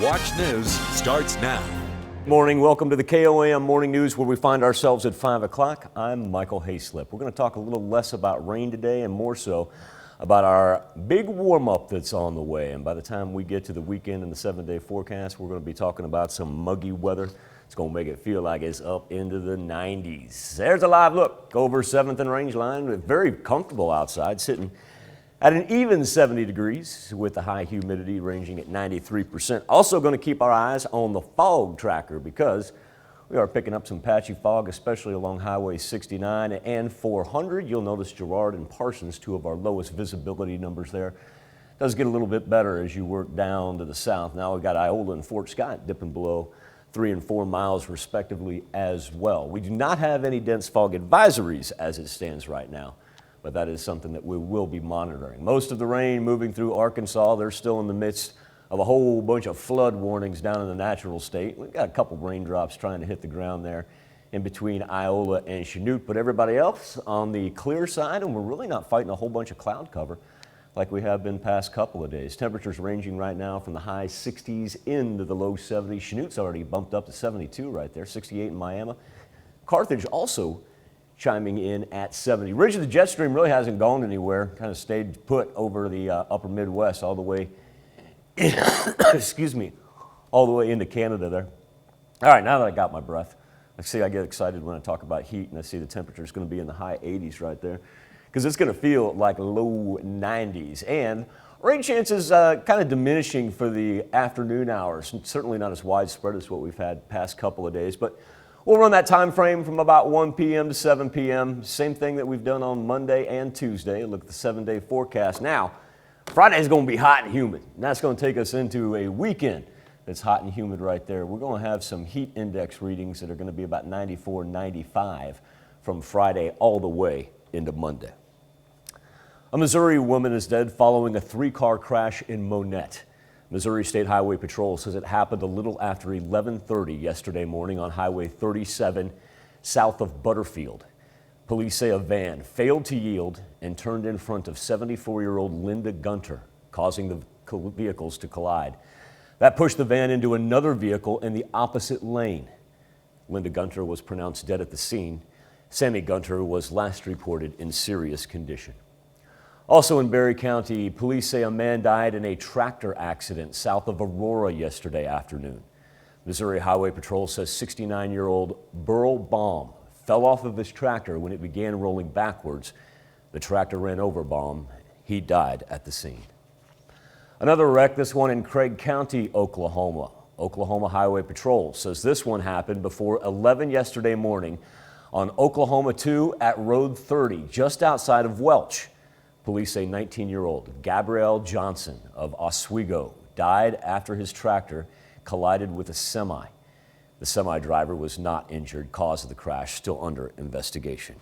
Watch News starts now. Morning, welcome to the KOAM Morning News, where we find ourselves at 5 o'clock. I'm Michael Hayslip. We're going to talk a little less about rain today and more so about our big warm-up that's on the way. And by the time we get to the weekend and the 7-day forecast, we're going to be talking about some muggy weather. It's going to make it feel like it's up into the 90s. There's a live look over 7th and Rangeline. Very comfortable outside, sitting at an even 70 degrees with the high humidity ranging at 93%. Also going to keep our eyes on the fog tracker because we are picking up some patchy fog, especially along Highway 69 and 400. You'll notice Girard and Parsons, two of our lowest visibility numbers there. Does get a little bit better as you work down to the south. Now we've got Iola and Fort Scott dipping below 3 and 4 miles respectively as well. We do not have any dense fog advisories as it stands right now, but that is something that we will be monitoring. Most of the rain moving through Arkansas. They're still in the midst of a whole bunch of flood warnings down in the natural state. We've got a couple raindrops trying to hit the ground there in between Iola and Chanute, but everybody else on the clear side, and we're really not fighting a whole bunch of cloud cover like we have been past couple of days. Temperatures ranging right now from the high 60s into the low 70s. Chanute's already bumped up to 72 right there, 68 in Miami. Carthage also chiming in at 70. Ridge of the jet stream really hasn't gone anywhere, kind of stayed put over the upper Midwest all the way, excuse me, all the way into Canada there. All right, now that I got my breath, I get excited when I talk about heat and I see the temperature is going to be in the high 80s right there because it's going to feel like low 90s. And rain chances kind of diminishing for the afternoon hours, certainly not as widespread as what we've had past couple of days, but we'll run that time frame from about 1 p.m. to 7 p.m. Same thing that we've done on Monday and Tuesday. Look at the 7-day forecast. Now, Friday is going to be hot and humid, and that's going to take us into a weekend that's hot and humid right there. We're going to have some heat index readings that are going to be about 94, 95 from Friday all the way into Monday. A Missouri woman is dead following a 3-car crash in Monette. Missouri State Highway Patrol says it happened a little after 11:30 yesterday morning on Highway 37 south of Butterfield. Police say a van failed to yield and turned in front of 74-year-old Linda Gunter, causing the vehicles to collide. That pushed the van into another vehicle in the opposite lane. Linda Gunter was pronounced dead at the scene. Sammy Gunter was last reported in serious condition. Also in Berry County, police say a man died in a tractor accident south of Aurora yesterday afternoon. Missouri Highway Patrol says 69-year-old Burl Baum fell off of his tractor when it began rolling backwards. The tractor ran over Baum. He died at the scene. Another wreck, this one in Craig County, Oklahoma. Oklahoma Highway Patrol says this one happened before 11 yesterday morning on Oklahoma 2 at Road 30, just outside of Welch. Police say 19-year-old Gabrielle Johnson of Oswego died after his tractor collided with a semi. The semi driver was not injured. Cause of the crash still under investigation.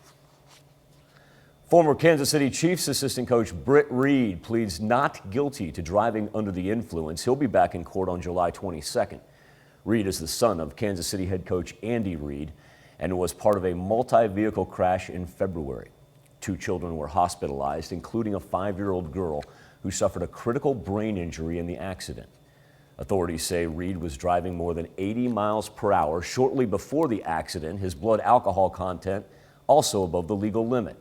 Former Kansas City Chiefs assistant coach Britt Reed pleads not guilty to driving under the influence. He'll be back in court on July 22nd. Reed is the son of Kansas City head coach Andy Reid and was part of a multi-vehicle crash in February. 2 children were hospitalized, including a 5-year-old girl who suffered a critical brain injury in the accident. Authorities say Reed was driving more than 80 miles per hour shortly before the accident. His blood alcohol content also above the legal limit.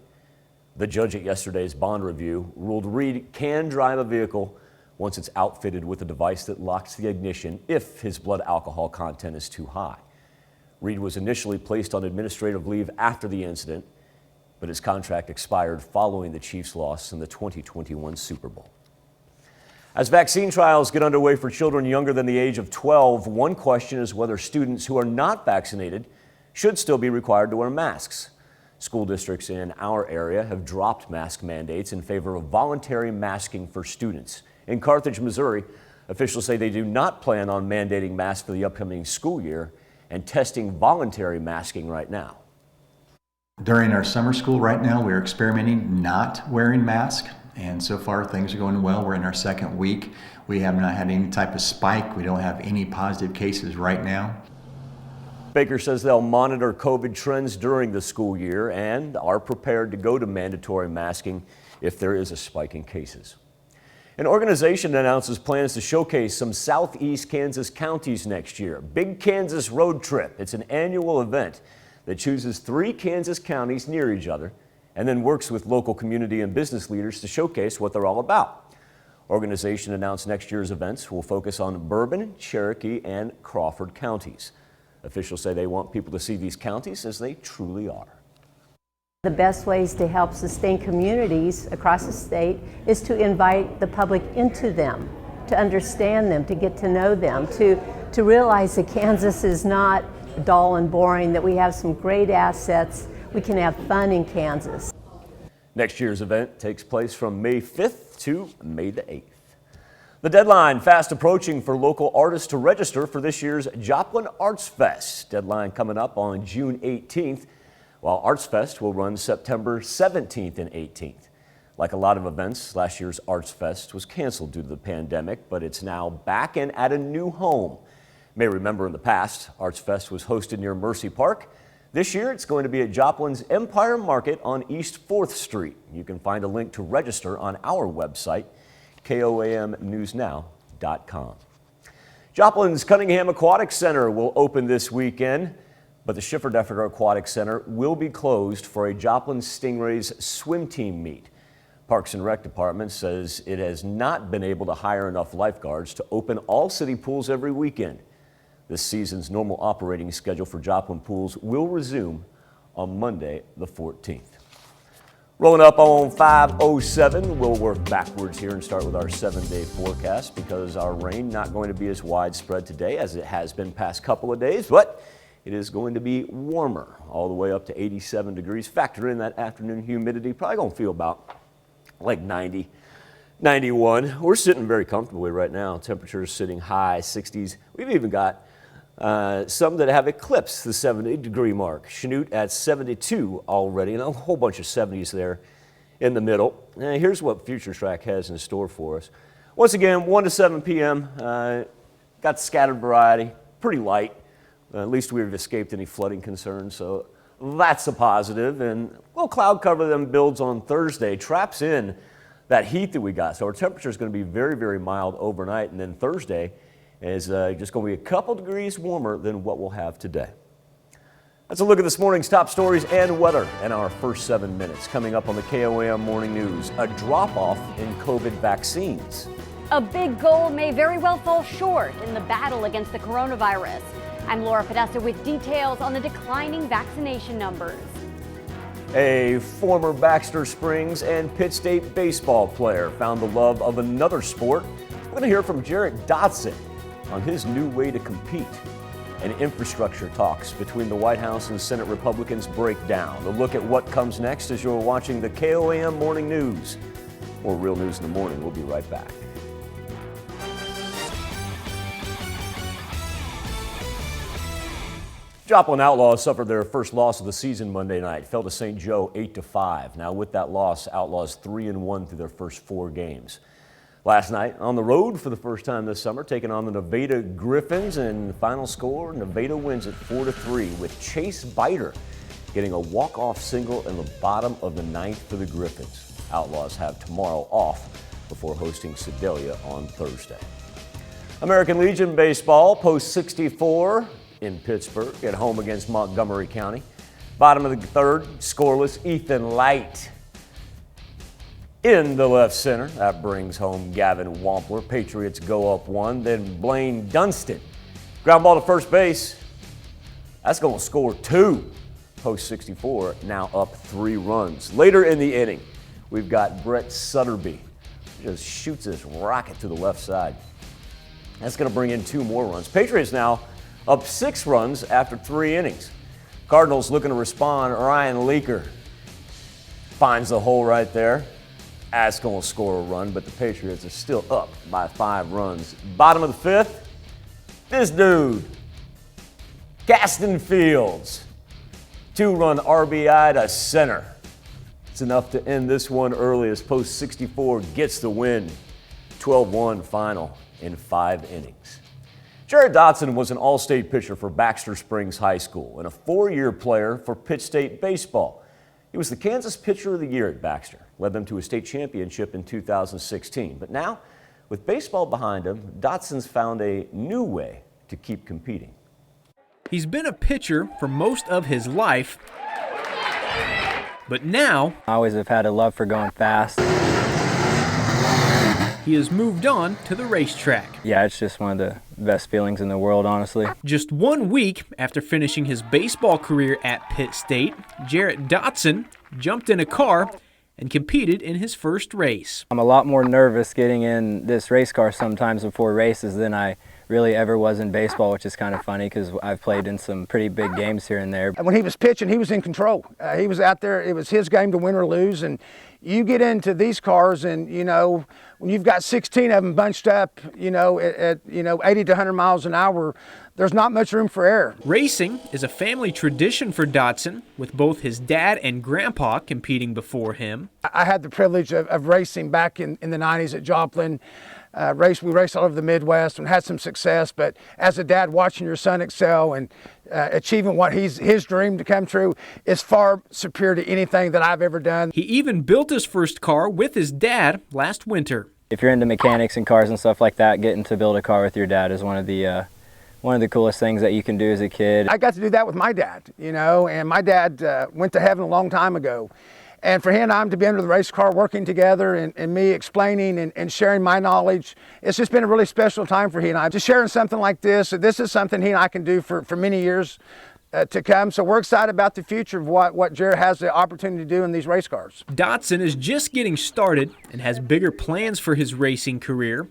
The judge at yesterday's bond review ruled Reed can drive a vehicle once it's outfitted with a device that locks the ignition if his blood alcohol content is too high. Reed was initially placed on administrative leave after the incident, but his contract expired following the Chiefs' loss in the 2021 Super Bowl. As vaccine trials get underway for children younger than the age of 12, one question is whether students who are not vaccinated should still be required to wear masks. School districts in our area have dropped mask mandates in favor of voluntary masking for students. In Carthage, Missouri, officials say they do not plan on mandating masks for the upcoming school year and testing voluntary masking right now. During our summer school right now, we're experimenting not wearing masks, and so far things are going well. We're in our 2nd week. We have not had any type of spike. We don't have any positive cases right now. Baker says they'll monitor COVID trends during the school year and are prepared to go to mandatory masking if there is a spike in cases. An organization announces plans to showcase some southeast Kansas counties next year. Big Kansas Road Trip. It's an annual event that chooses 3 Kansas counties near each other and then works with local community and business leaders to showcase what they're all about. Organization announced next year's events will focus on Bourbon, Cherokee, and Crawford counties. Officials say they want people to see these counties as they truly are. The best ways to help sustain communities across the state is to invite the public into them, to understand them, to get to know them, to realize that Kansas is not dull and boring, that we have some great assets. We can have fun in Kansas. Next year's event takes place from May 5th to May the 8th. The deadline fast approaching for local artists to register for this year's Joplin Arts Fest. Deadline coming up on June 18th. While Arts Fest will run September 17th and 18th. Like a lot of events, last year's Arts Fest was canceled due to the pandemic, but it's now back and at a new home. You may remember in the past, Arts Fest was hosted near Mercy Park. This year, it's going to be at Joplin's Empire Market on East 4th Street. You can find a link to register on our website, KOAMnewsnow.com. Joplin's Cunningham Aquatic Center will open this weekend. But the Schiffer-Deffer Aquatic Center will be closed for a Joplin Stingrays swim team meet. Parks and Rec Department says it has not been able to hire enough lifeguards to open all city pools every weekend. This season's normal operating schedule for Joplin pools will resume on Monday the 14th. Rolling up on 5:07, we'll work backwards here and start with our 7-day forecast because our rain not going to be as widespread today as it has been past couple of days, but it is going to be warmer, all the way up to 87 degrees. Factor in that afternoon humidity, probably going to feel about like 90, 91. We're sitting very comfortably right now. Temperatures sitting high 60s. We've even got some that have eclipsed the 70-degree mark. Chanute at 72 already, and a whole bunch of 70s there in the middle. And here's what Future Track has in store for us. Once again, 1 to 7 p.m. Got scattered variety, pretty light. At least we've escaped any flooding concerns, so that's a positive. And a little cloud cover then builds on Thursday, traps in that heat that we got. So our temperature is going to be very, very mild overnight, and then Thursday is just going to be a couple degrees warmer than what we'll have today. That's a look at this morning's top stories and weather in our first 7 minutes. Coming up on the KOAM Morning News, a drop-off in COVID vaccines. A big goal may very well fall short in the battle against the coronavirus. I'm Laura Podesta with details on the declining vaccination numbers. A former Baxter Springs and Pitt State baseball player found the love of another sport. We're going to hear from Jared Dotson on his new way to compete. And infrastructure talks between the White House and Senate Republicans break down. A look at what comes next as you're watching the KOAM Morning News. More Real News in the Morning. We'll be right back. Joplin Outlaws suffered their first loss of the season Monday night. Fell to St. Joe 8-5. Now with that loss, Outlaws 3-1 through their first 4 games. Last night on the road for the first time this summer, taking on the Nevada Griffins, and the final score, Nevada wins at 4-3 with Chase Biter getting a walk-off single in the bottom of the 9th for the Griffins. Outlaws have tomorrow off before hosting Sedalia on Thursday. American Legion baseball post 64 in Pittsburgh at home against Montgomery County. Bottom of the 3rd, scoreless. Ethan Light in the left center. That brings home Gavin Wampler. Patriots go up 1. Then Blaine Dunstan. Ground ball to first base. That's going to score 2. Post 64 now up 3 runs. Later in the inning, we've got Brett Sutterby. Just shoots this rocket to the left side. That's going to bring in 2 more runs. Patriots now up 6 runs after 3 innings. Cardinals looking to respond. Ryan Leaker finds the hole right there. That's going to score a run, but the Patriots are still up by 5 runs. Bottom of the 5th, this dude, Gaston Fields. 2-run RBI to center. It's enough to end this one early as Post 64 gets the win. 12-1 final in 5 innings. Jared Dotson was an all-state pitcher for Baxter Springs High School and a 4-year player for Pitt State baseball. He was the Kansas Pitcher of the Year at Baxter. led them to a state championship in 2016. But now, with baseball behind him, Dotson's found a new way to keep competing. He's been a pitcher for most of his life, but now I always have had a love for going fast. he has moved on to the racetrack. Yeah, it's just one of the best feelings in the world, honestly. Just 1 week after finishing his baseball career at Pitt State, Jarrett Dotson jumped in a car and competed in his first race. I'm a lot more nervous getting in this race car sometimes before races than I really ever was in baseball, which is kind of funny because I've played in some pretty big games here and there. When he was pitching, he was in control. He was out there. It was his game to win or lose. And you get into these cars and, you know, when you've got 16 of them bunched up, you know, at 80 to 100 miles an hour, there's not much room for error. Racing is a family tradition for Dotson, with both his dad and grandpa competing before him. I had the privilege of racing back in the 90s at Joplin. We raced all over the Midwest and had some success, but as a dad, watching your son excel and achieving what his dream to come true is far superior to anything that I've ever done. He even built his first car with his dad last winter. If you're into mechanics and cars and stuff like that, getting to build a car with your dad is one of the coolest things that you can do as a kid. I got to do that with my dad, you know, and my dad went to heaven a long time ago. And for him and I to be under the race car working together and me explaining and sharing my knowledge, it's just been a really special time for he and I. Just sharing something like this is something he and I can do for many years to come. So we're excited about the future of what Jared has the opportunity to do in these race cars. Dotson is just getting started and has bigger plans for his racing career.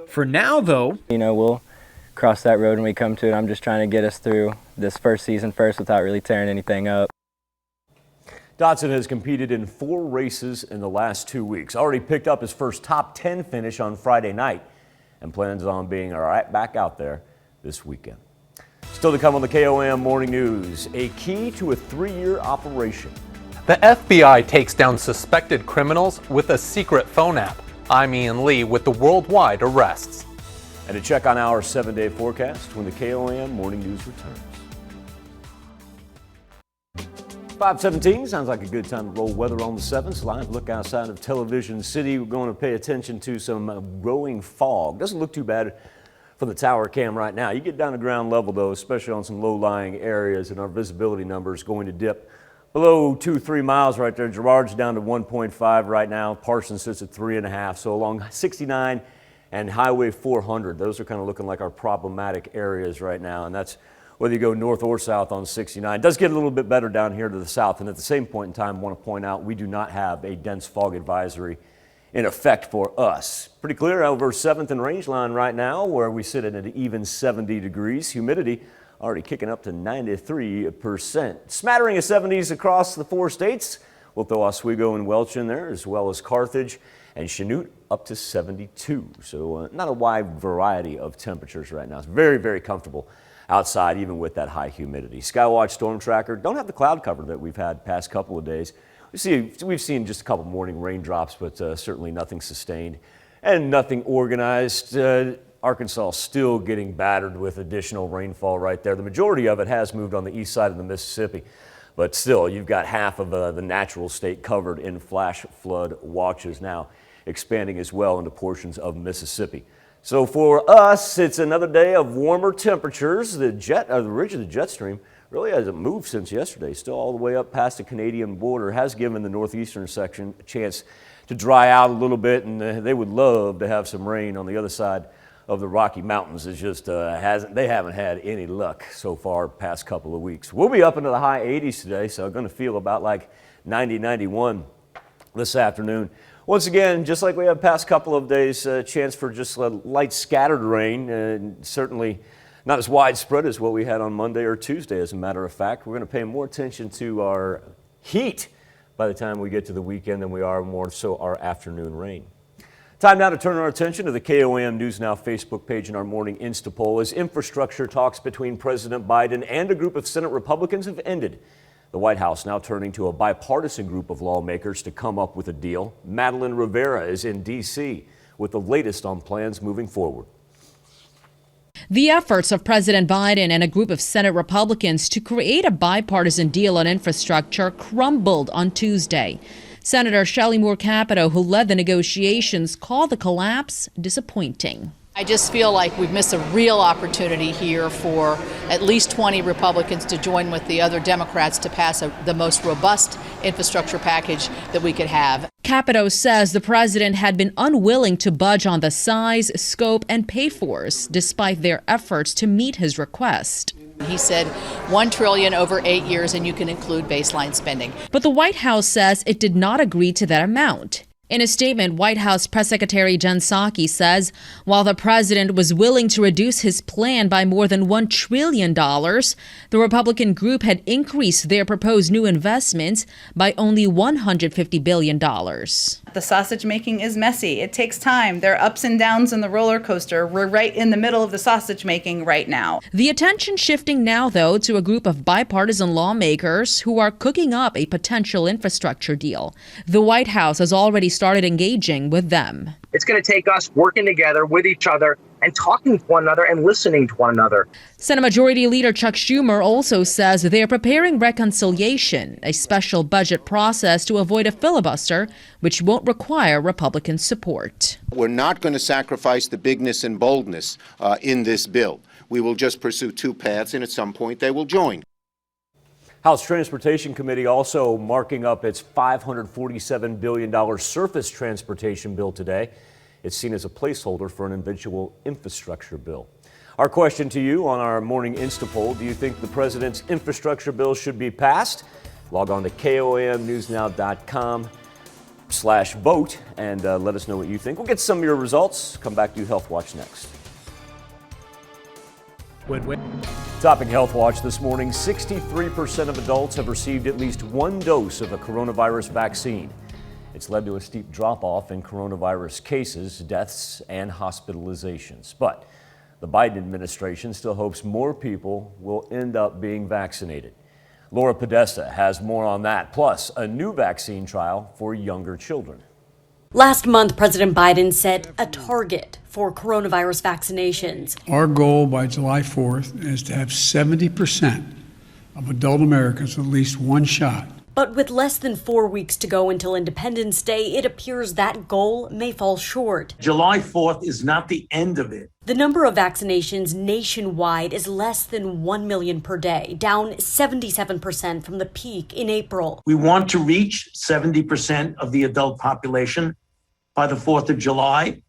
For now, though, you know, we'll cross that road when we come to it. I'm just trying to get us through this first season first without really tearing anything up. Dotson has competed in 4 races in the last 2 weeks. Already picked up his first top 10 finish on Friday night and plans on being right back out there this weekend. Still to come on the KOAM Morning News, a key to a 3-year operation. The FBI takes down suspected criminals with a secret phone app. I'm Ian Lee with the worldwide arrests. And a check on our 7-day forecast when the KOAM Morning News returns. 5:17 sounds like a good time to roll weather on the 7th. Live look outside of Television City. We're going to pay attention to some growing fog. Doesn't look too bad from the tower cam right now. You get down to ground level though, especially on some low-lying areas, and our visibility number is going to dip below 2-3 miles right there. Girard's down to 1.5 right now. Parsons sits at 3.5. So along 69 and Highway 400, those are kind of looking like our problematic areas right now, and that's whether you go north or south on 69. It does get a little bit better down here to the south, and at the same point in time, I want to point out we do not have a dense fog advisory in effect for us. Pretty clear over 7th and Rangeline right now, where we sit at an even 70 degrees. Humidity already kicking up to 93%. Smattering of 70s across the 4 states. We'll throw Oswego and Welch in there, as well as Carthage and Chanute up to 72. So not a wide variety of temperatures right now. It's very, very comfortable outside, even with that high humidity. Skywatch Storm Tracker, don't have the cloud cover that we've had past couple of days. We've seen just a couple morning raindrops, but certainly nothing sustained and nothing organized. Arkansas still getting battered with additional rainfall right there. The majority of it has moved on the east side of the Mississippi, but still you've got half of the natural state covered in flash flood watches, now expanding as well into portions of Mississippi. So for us, it's another day of warmer temperatures. The ridge of the jet stream really hasn't moved since yesterday. Still all the way up past the Canadian border. Has given the northeastern section a chance to dry out a little bit, and they would love to have some rain on the other side of the Rocky Mountains. It's just they haven't had any luck so far past couple of weeks. We'll be up into the high 80s today, so I'm going to feel about like 90, 91 this afternoon. Once again, just like we have past couple of days, chance for just light scattered rain, and certainly not as widespread as what we had on Monday or Tuesday, as a matter of fact. We're going to pay more attention to our heat by the time we get to the weekend than we are more so our afternoon rain. Time now to turn our attention to the KOAM News Now Facebook page and our morning Insta poll as infrastructure talks between President Biden and a group of Senate Republicans have ended. The White House now turning to a bipartisan group of lawmakers to come up with a deal. Madeline Rivera is in D.C. with the latest on plans moving forward. The efforts of President Biden and a group of Senate Republicans to create a bipartisan deal on infrastructure crumbled on Tuesday. Senator Shelley Moore Capito, who led the negotiations, called the collapse disappointing. I just feel like we've missed a real opportunity here for at least 20 Republicans to join with the other Democrats to pass the most robust infrastructure package that we could have. Capito says the president had been unwilling to budge on the size, scope, and pay-fors, despite their efforts to meet his request. He said $1 trillion over 8 years, and you can include baseline spending. But the White House says it did not agree to that amount. In a statement, White House Press Secretary Jen Psaki says while the president was willing to reduce his plan by more than $1 trillion, the Republican group had increased their proposed new investments by only $150 billion. The sausage making is messy. It takes time. There are ups and downs in the roller coaster. We're right in the middle of the sausage making right now. The attention shifting now, though, to a group of bipartisan lawmakers who are cooking up a potential infrastructure deal. The White House has already started engaging with them. It's going to take us working together with each other and talking to one another and listening to one another. Senate Majority Leader Chuck Schumer also says they're preparing reconciliation, a special budget process to avoid a filibuster, which won't require Republican support. We're not going to sacrifice the bigness and boldness in this bill. We will just pursue two paths, and at some point they will join. House Transportation Committee also marking up its $547 billion surface transportation bill today. It's seen as a placeholder for an eventual infrastructure bill. Our question to you on our morning Instapoll: do you think the president's infrastructure bill should be passed? Log on to KOAMnewsnow.com/vote and let us know what you think. We'll get some of your results. Come back to Health Watch next. Topping Health Watch this morning, 63% of adults have received at least one dose of a coronavirus vaccine. It's led to a steep drop-off in coronavirus cases, deaths, and hospitalizations. But the Biden administration still hopes more people will end up being vaccinated. Laura Podesta has more on that, plus a new vaccine trial for younger children. Last month, President Biden set a target for coronavirus vaccinations. Our goal by July 4th is to have 70% of adult Americans with at least one shot. But with less than 4 weeks to go until Independence Day, it appears that goal may fall short. July 4th is not the end of it. The number of vaccinations nationwide is less than 1 million per day, down 77% from the peak in April. We want to reach 70% of the adult population by the 4th of July.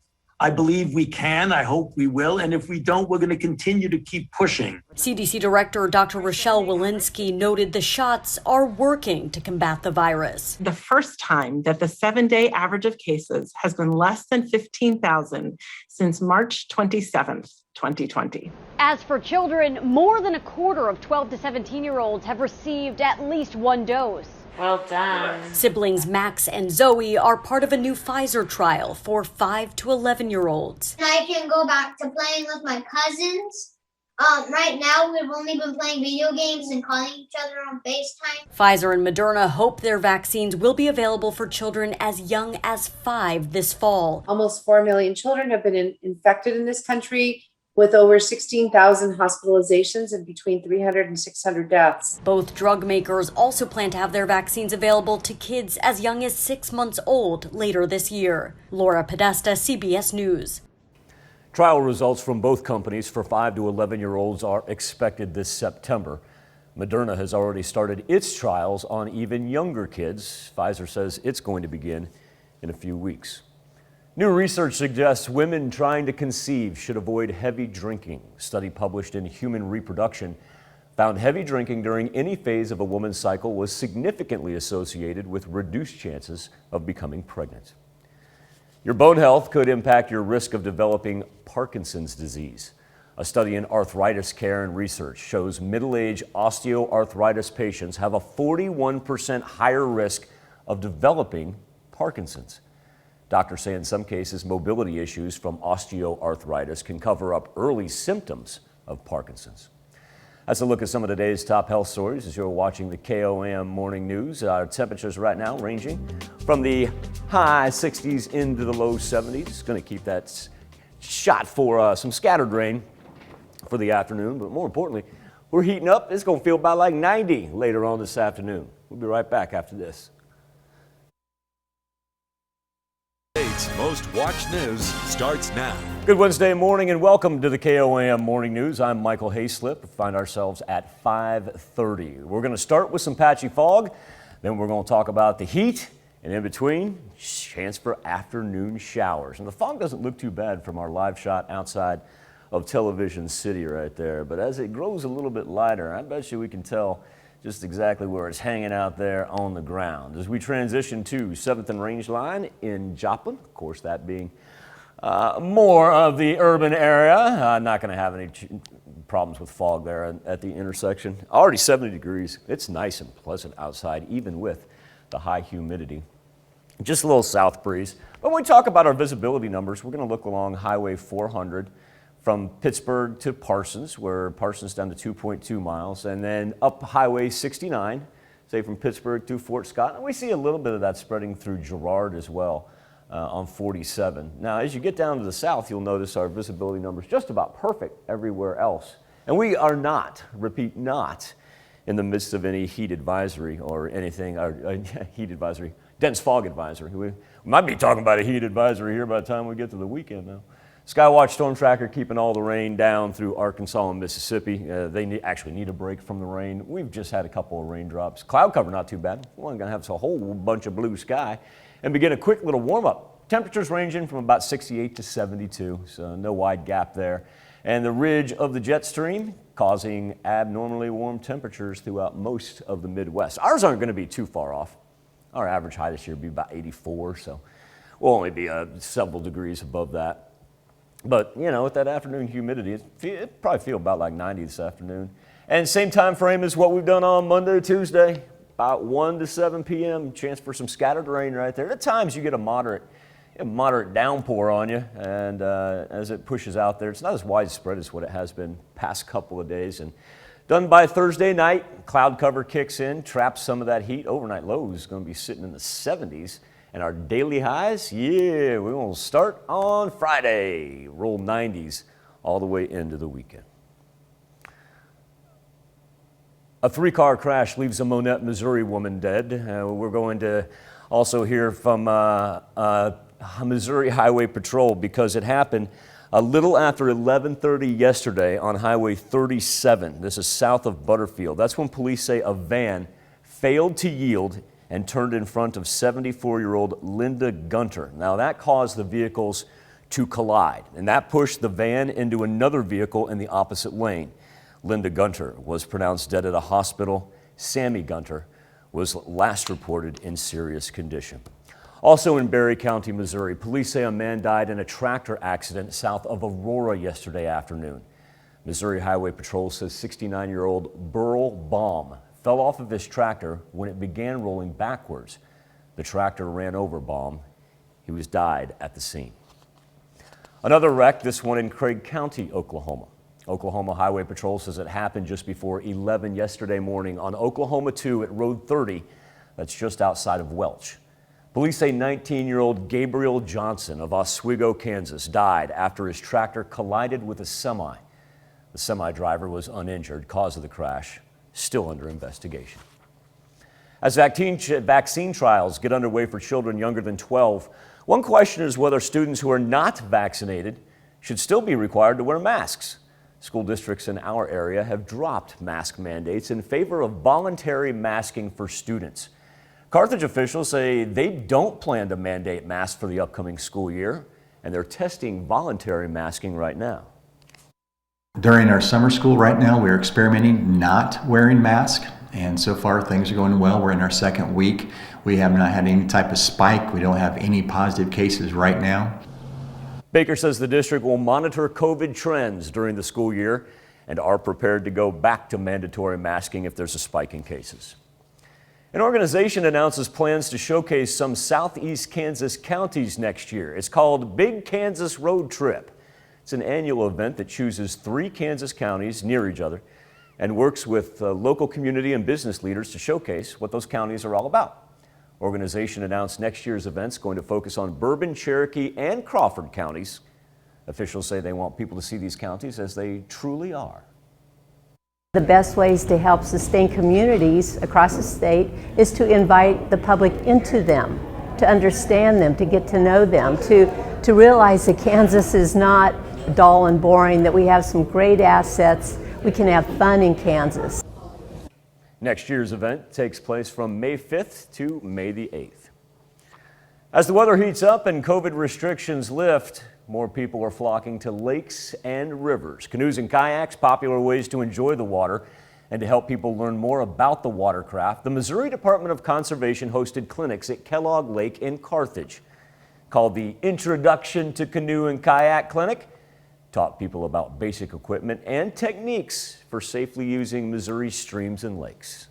I believe we can. I hope we will. And if we don't, we're going to continue to keep pushing. CDC Director Dr. Rochelle Walensky noted the shots are working to combat the virus. The first time that the 7-day average of cases has been less than 15,000 since March 27th, 2020. As for children, more than a quarter of 12 to 17-year-olds have received at least one dose. Well done. Siblings Max and Zoe are part of a new Pfizer trial for 5 to 11-year-olds. I can go back to playing with my cousins. Right now, we've only been playing video games and calling each other on FaceTime. Pfizer and Moderna hope their vaccines will be available for children as young as 5 this fall. Almost 4 million children have been infected in this country, with over 16,000 hospitalizations and between 300 and 600 deaths. Both drug makers also plan to have their vaccines available to kids as young as 6 months old later this year. Laura Podesta, CBS News. Trial results from both companies for 5 to 11-year-olds are expected this September. Moderna has already started its trials on even younger kids. Pfizer says it's going to begin in a few weeks. New research suggests women trying to conceive should avoid heavy drinking. A study published in Human Reproduction found heavy drinking during any phase of a woman's cycle was significantly associated with reduced chances of becoming pregnant. Your bone health could impact your risk of developing Parkinson's disease. A study in arthritis care and research shows middle-aged osteoarthritis patients have a 41% higher risk of developing Parkinson's. Doctors say in some cases, mobility issues from osteoarthritis can cover up early symptoms of Parkinson's. That's a look at some of today's top health stories as you're watching the KOAM Morning News. Our temperatures right now ranging from the high 60s into the low 70s. Going to keep that shot for some scattered rain for the afternoon, but more importantly, we're heating up. It's going to feel about like 90 later on this afternoon. We'll be right back after this. most watched news starts now. Good Wednesday morning and welcome to the KOAM Morning News. I'm Michael Hayslip. We find ourselves at 5:30. We're going to start with some patchy fog, then we're going to talk about the heat, and in between, chance for afternoon showers. And the fog doesn't look too bad from our live shot outside of Television City right there. But as it grows a little bit lighter, I bet you we can tell just exactly where it's hanging out there on the ground. As we transition to 7th and Range Line in Joplin, of course that being more of the urban area. Not going to have any problems with fog there at the intersection. Already 70 degrees. It's nice and pleasant outside, even with the high humidity. Just a little south breeze. But when we talk about our visibility numbers, we're going to look along Highway 400 from Pittsburgh to Parsons, where Parsons down to 2.2 miles, and then up Highway 69, say from Pittsburgh to Fort Scott. And we see a little bit of that spreading through Girard as well on 47. Now, as you get down to the south, you'll notice our visibility numbers just about perfect everywhere else. And we are not, repeat, not in the midst of any heat advisory or anything, or heat advisory, dense fog advisory. We might be talking about a heat advisory here by the time we get to the weekend now. Skywatch Storm Tracker keeping all the rain down through Arkansas and Mississippi. They actually need a break from the rain. We've just had a couple of raindrops. Cloud cover not too bad. We're going to have a whole bunch of blue sky and begin a quick little warm up. Temperatures ranging from about 68 to 72, so no wide gap there. And the ridge of the jet stream causing abnormally warm temperatures throughout most of the Midwest. Ours aren't going to be too far off. Our average high this year will be about 84, so we'll only be several degrees above that. But, you know, with that afternoon humidity, it probably feel about like 90 this afternoon. And same time frame as what we've done on Monday, Tuesday, about 1 to 7 p.m. Chance for some scattered rain right there. At times you get a moderate downpour on you, and as it pushes out there, it's not as widespread as what it has been past couple of days. And done by Thursday night, cloud cover kicks in, traps some of that heat. Overnight lows going to be sitting in the 70s. And our daily highs, yeah, we will start on Friday. Roll 90s all the way into the weekend. A 3-car crash leaves a Monette, Missouri woman dead. We're going to also hear from Missouri Highway Patrol because it happened a little after 11:30 yesterday on Highway 37. This is south of Butterfield. That's when police say a van failed to yield and turned in front of 74-year-old Linda Gunter. Now that caused the vehicles to collide, and that pushed the van into another vehicle in the opposite lane. Linda Gunter was pronounced dead at a hospital. Sammy Gunter was last reported in serious condition. Also in Berry County, Missouri, police say a man died in a tractor accident south of Aurora yesterday afternoon. Missouri Highway Patrol says 69-year-old Burl Baum fell off of his tractor when it began rolling backwards. The tractor ran over Baum. He was died at the scene. Another wreck, this one in Craig County, Oklahoma. Oklahoma Highway Patrol says it happened just before 11 yesterday morning on Oklahoma 2 at Road 30. That's just outside of Welch. Police say 19-year-old Gabriel Johnson of Oswego, Kansas, died after his tractor collided with a semi. The semi driver was uninjured. Cause of the crash still under investigation. As vaccine trials get underway for children younger than 12, one question is whether students who are not vaccinated should still be required to wear masks. School districts in our area have dropped mask mandates in favor of voluntary masking for students. Carthage officials say they don't plan to mandate masks for the upcoming school year, and they're testing voluntary masking right now. During our summer school right now, we're experimenting not wearing masks, and so far things are going well. We're in our second week. We have not had any type of spike. We don't have any positive cases right now. Baker says the district will monitor COVID trends during the school year and are prepared to go back to mandatory masking if there's a spike in cases. An organization announces plans to showcase some southeast Kansas counties next year. It's called Big Kansas Road Trip. It's an annual event that chooses 3 Kansas counties near each other and works with local community and business leaders to showcase what those counties are all about. Organization announced next year's event's going to focus on Bourbon, Cherokee, and Crawford counties. Officials say they want people to see these counties as they truly are. The best ways to help sustain communities across the state is to invite the public into them, to understand them, to get to know them, to realize that Kansas is not dull and boring, that we have some great assets. We can have fun in Kansas. Next year's event takes place from May 5th to May the 8th. As the weather heats up and COVID restrictions lift, more people are flocking to lakes and rivers. Canoes and kayaks, popular ways to enjoy the water. And to help people learn more about the watercraft, the Missouri Department of Conservation hosted clinics at Kellogg Lake in Carthage. Called the Introduction to Canoe and Kayak Clinic, taught people about basic equipment and techniques for safely using Missouri streams and lakes.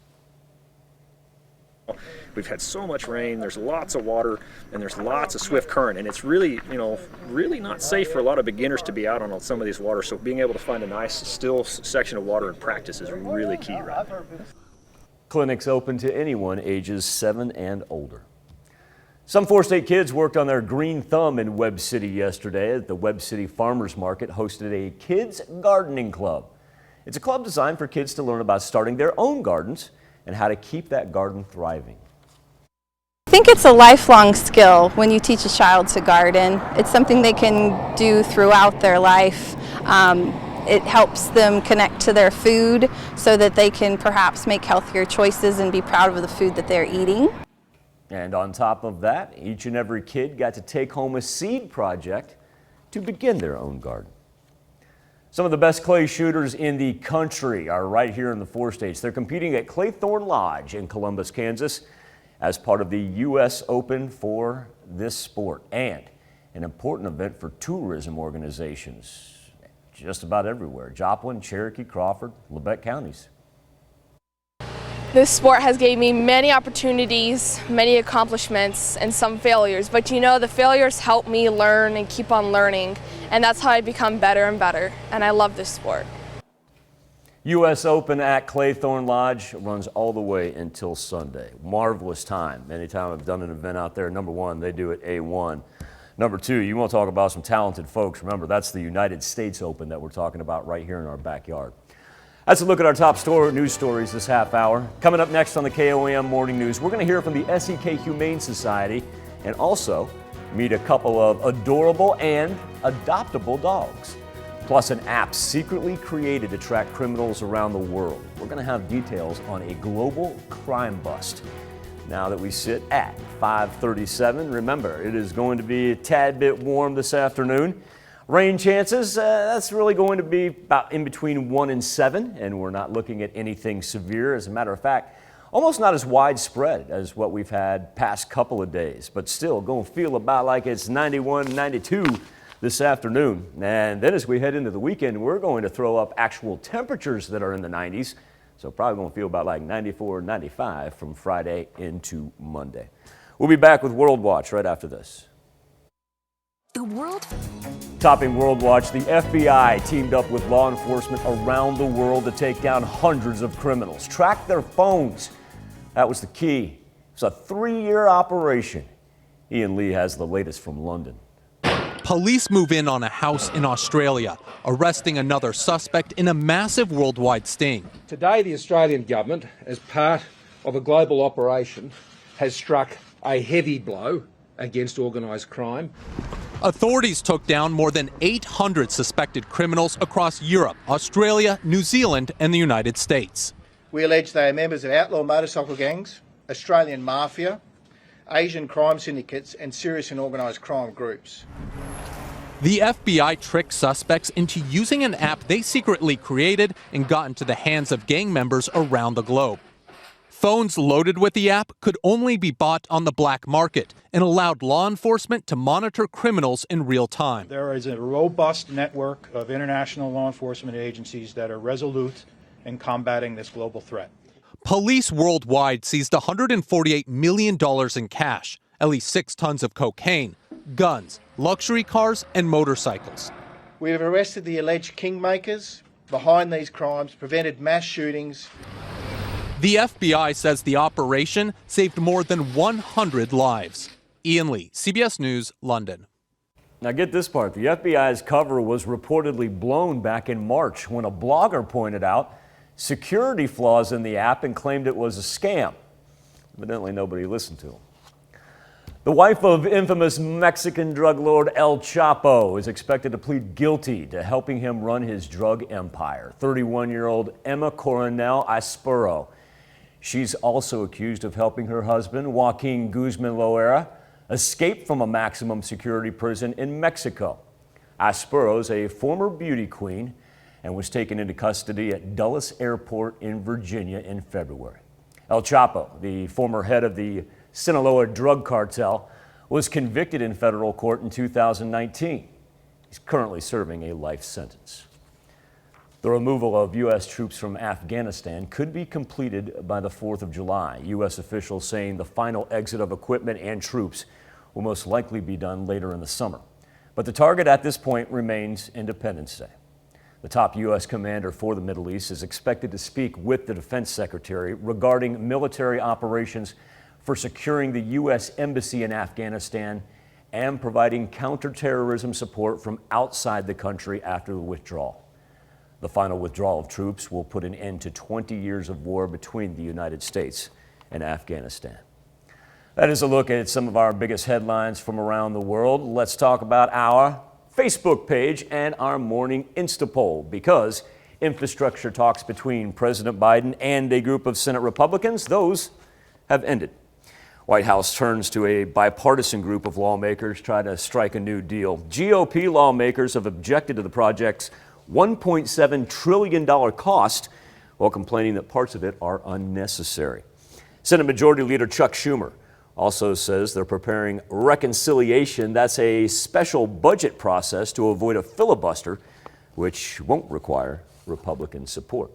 We've had so much rain, there's lots of water, and there's lots of swift current, and it's really, really not safe for a lot of beginners to be out on some of these waters, so being able to find a nice, still section of water and practice is really key right now. Clinics open to anyone ages 7 and older. Some 4-state kids worked on their green thumb in Webb City yesterday. The Webb City Farmers Market hosted a kids gardening club. It's a club designed for kids to learn about starting their own gardens and how to keep that garden thriving. I think it's a lifelong skill when you teach a child to garden. It's something they can do throughout their life. It helps them connect to their food so that they can perhaps make healthier choices and be proud of the food that they're eating. And on top of that, each and every kid got to take home a seed project to begin their own garden. Some of the best clay shooters in the country are right here in the 4 states. They're competing at Claythorne Lodge in Columbus, Kansas, as part of the U.S. Open for this sport, and an important event for tourism organizations just about everywhere. Joplin, Cherokee, Crawford, Labette counties. This sport has given me many opportunities, many accomplishments, and some failures. But the failures help me learn and keep on learning. And that's how I become better and better. And I love this sport. U.S. Open at Claythorne Lodge runs all the way until Sunday. Marvelous time. Anytime I've done an event out there, number one, they do it A1. Number two, you want to talk about some talented folks. Remember, that's the United States Open that we're talking about right here in our backyard. That's a look at our top news stories this half hour. Coming up next on the KOAM Morning News, we're going to hear from the SEK Humane Society and also meet a couple of adorable and adoptable dogs. Plus an app secretly created to track criminals around the world. We're going to have details on a global crime bust. Now that we sit at 5:37, remember, it is going to be a tad bit warm this afternoon. Rain chances, that's really going to be about in between 1 and 7, and we're not looking at anything severe. As a matter of fact, almost not as widespread as what we've had past couple of days, but still going to feel about like it's 91, 92 this afternoon. And then as we head into the weekend, we're going to throw up actual temperatures that are in the 90s. So probably going to feel about like 94, 95 from Friday into Monday. We'll be back with World Watch right after this. Topping World Watch, the FBI teamed up with law enforcement around the world to take down hundreds of criminals, track their phones. That was the key. It's a 3-year operation. Ian Lee has the latest from London. Police move in on a house in Australia, arresting another suspect in a massive worldwide sting. Today, the Australian government, as part of a global operation, has struck a heavy blow against organised crime. Authorities took down more than 800 suspected criminals across Europe, Australia, New Zealand, and the United States. We allege they are members of outlaw motorcycle gangs, Australian mafia, Asian crime syndicates, and serious and organised crime groups. The FBI tricked suspects into using an app they secretly created and got into the hands of gang members around the globe. Phones loaded with the app could only be bought on the black market and allowed law enforcement to monitor criminals in real time. There is a robust network of international law enforcement agencies that are resolute in combating this global threat. Police worldwide seized $148 million in cash, at least 6 tons of cocaine, guns, luxury cars, and motorcycles. We have arrested the alleged kingmakers behind these crimes, prevented mass shootings. The FBI says the operation saved more than 100 lives. Ian Lee, CBS News, London. Now get this part. The FBI's cover was reportedly blown back in March when a blogger pointed out security flaws in the app and claimed it was a scam. Evidently nobody listened to him. The wife of infamous Mexican drug lord El Chapo is expected to plead guilty to helping him run his drug empire. 31-year-old Emma Coronel Aspuro. She's also accused of helping her husband, Joaquin Guzman Loera, escape from a maximum security prison in Mexico. Aspuro is a former beauty queen and was taken into custody at Dulles Airport in Virginia in February. El Chapo, the former head of the Sinaloa drug cartel, was convicted in federal court in 2019. He's currently serving a life sentence. The removal of U.S. troops from Afghanistan could be completed by the 4th of July. U.S. officials saying the final exit of equipment and troops will most likely be done later in the summer. But the target at this point remains Independence Day. The top U.S. commander for the Middle East is expected to speak with the defense secretary regarding military operations for securing the U.S. embassy in Afghanistan and providing counterterrorism support from outside the country after the withdrawal. The final withdrawal of troops will put an end to 20 years of war between the United States and Afghanistan. That is a look at some of our biggest headlines from around the world. Let's talk about our Facebook page and our morning Insta poll, because infrastructure talks between President Biden and a group of Senate Republicans, those have ended. White House turns to a bipartisan group of lawmakers trying to strike a new deal. GOP lawmakers have objected to the project's $1.7 trillion cost while complaining that parts of it are unnecessary. Senate Majority Leader Chuck Schumer also says they're preparing reconciliation. That's a special budget process to avoid a filibuster, which won't require Republican support.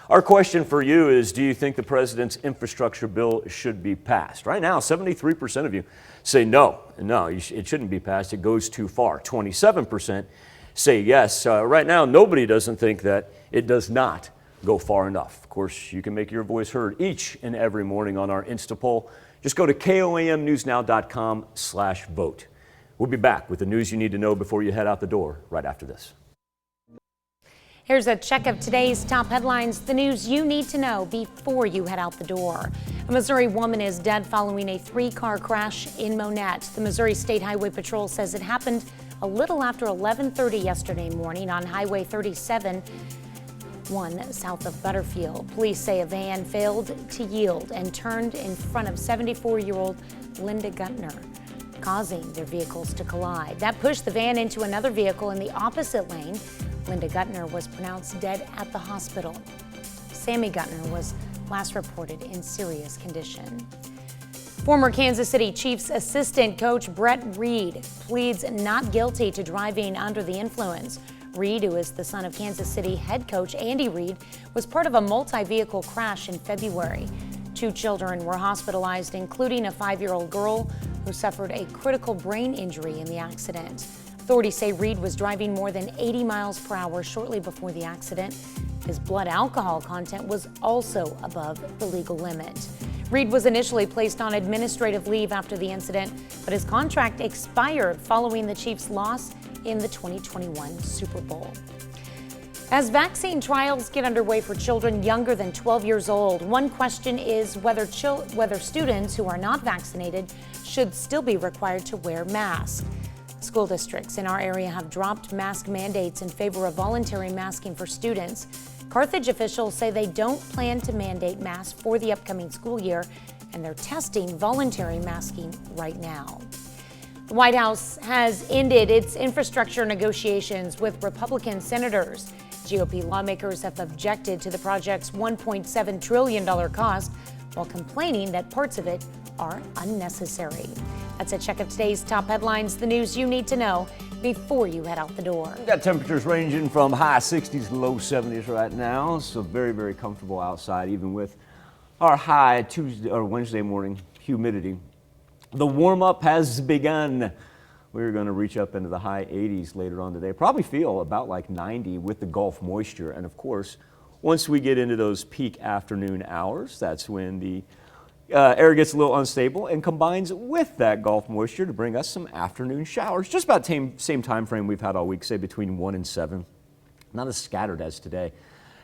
Our question for you is, do you think the president's infrastructure bill should be passed? Right now, 73% of you say no, it shouldn't be passed. It goes too far. 27% say yes. Right now, nobody doesn't think that it does not go far enough. Of course, you can make your voice heard each and every morning on our Insta poll. Just go to KOAMnewsnow.com/vote. We'll be back with the news you need to know before you head out the door right after this. Here's a check of today's top headlines, the news you need to know before you head out the door. A Missouri woman is dead following a 3-car crash in Monette. The Missouri State Highway Patrol says it happened a little after 11:30 yesterday morning on Highway 37, south of Butterfield. Police say a van failed to yield and turned in front of 74-year-old Linda Gutner, causing their vehicles to collide. That pushed the van into another vehicle in the opposite lane. Linda Gutner was pronounced dead at the hospital. Sammy Gutner was last reported in serious condition. Former Kansas City Chiefs assistant coach Brett Reed pleads not guilty to driving under the influence. Reed, who is the son of Kansas City head coach Andy Reid, was part of a multi-vehicle crash in February. 2 children were hospitalized, including a 5-year-old girl who suffered a critical brain injury in the accident. Authorities say Reed was driving more than 80 miles per hour shortly before the accident. His blood alcohol content was also above the legal limit. Reed was initially placed on administrative leave after the incident, but his contract expired following the Chiefs' loss in the 2021 Super Bowl. As vaccine trials get underway for children younger than 12 years old, one question is whether students who are not vaccinated should still be required to wear masks. School districts in our area have dropped mask mandates in favor of voluntary masking for students. Carthage officials say they don't plan to mandate masks for the upcoming school year, and they're testing voluntary masking right now. The White House has ended its infrastructure negotiations with Republican senators. GOP lawmakers have objected to the project's $1.7 trillion cost while complaining that parts of it are unnecessary. That's a check of today's top headlines, the news you need to know before you head out the door. We've got temperatures ranging from high 60s to low 70s right now, so very, very comfortable outside, even with our high Tuesday or Wednesday morning humidity. The warm-up has begun. We're going to reach up into the high 80s later on today. Probably feel about like 90 with the Gulf moisture. And of course, once we get into those peak afternoon hours, that's when the air gets a little unstable and combines with that Gulf moisture to bring us some afternoon showers. Just about the same time frame we've had all week, say between 1 and 7. Not as scattered as today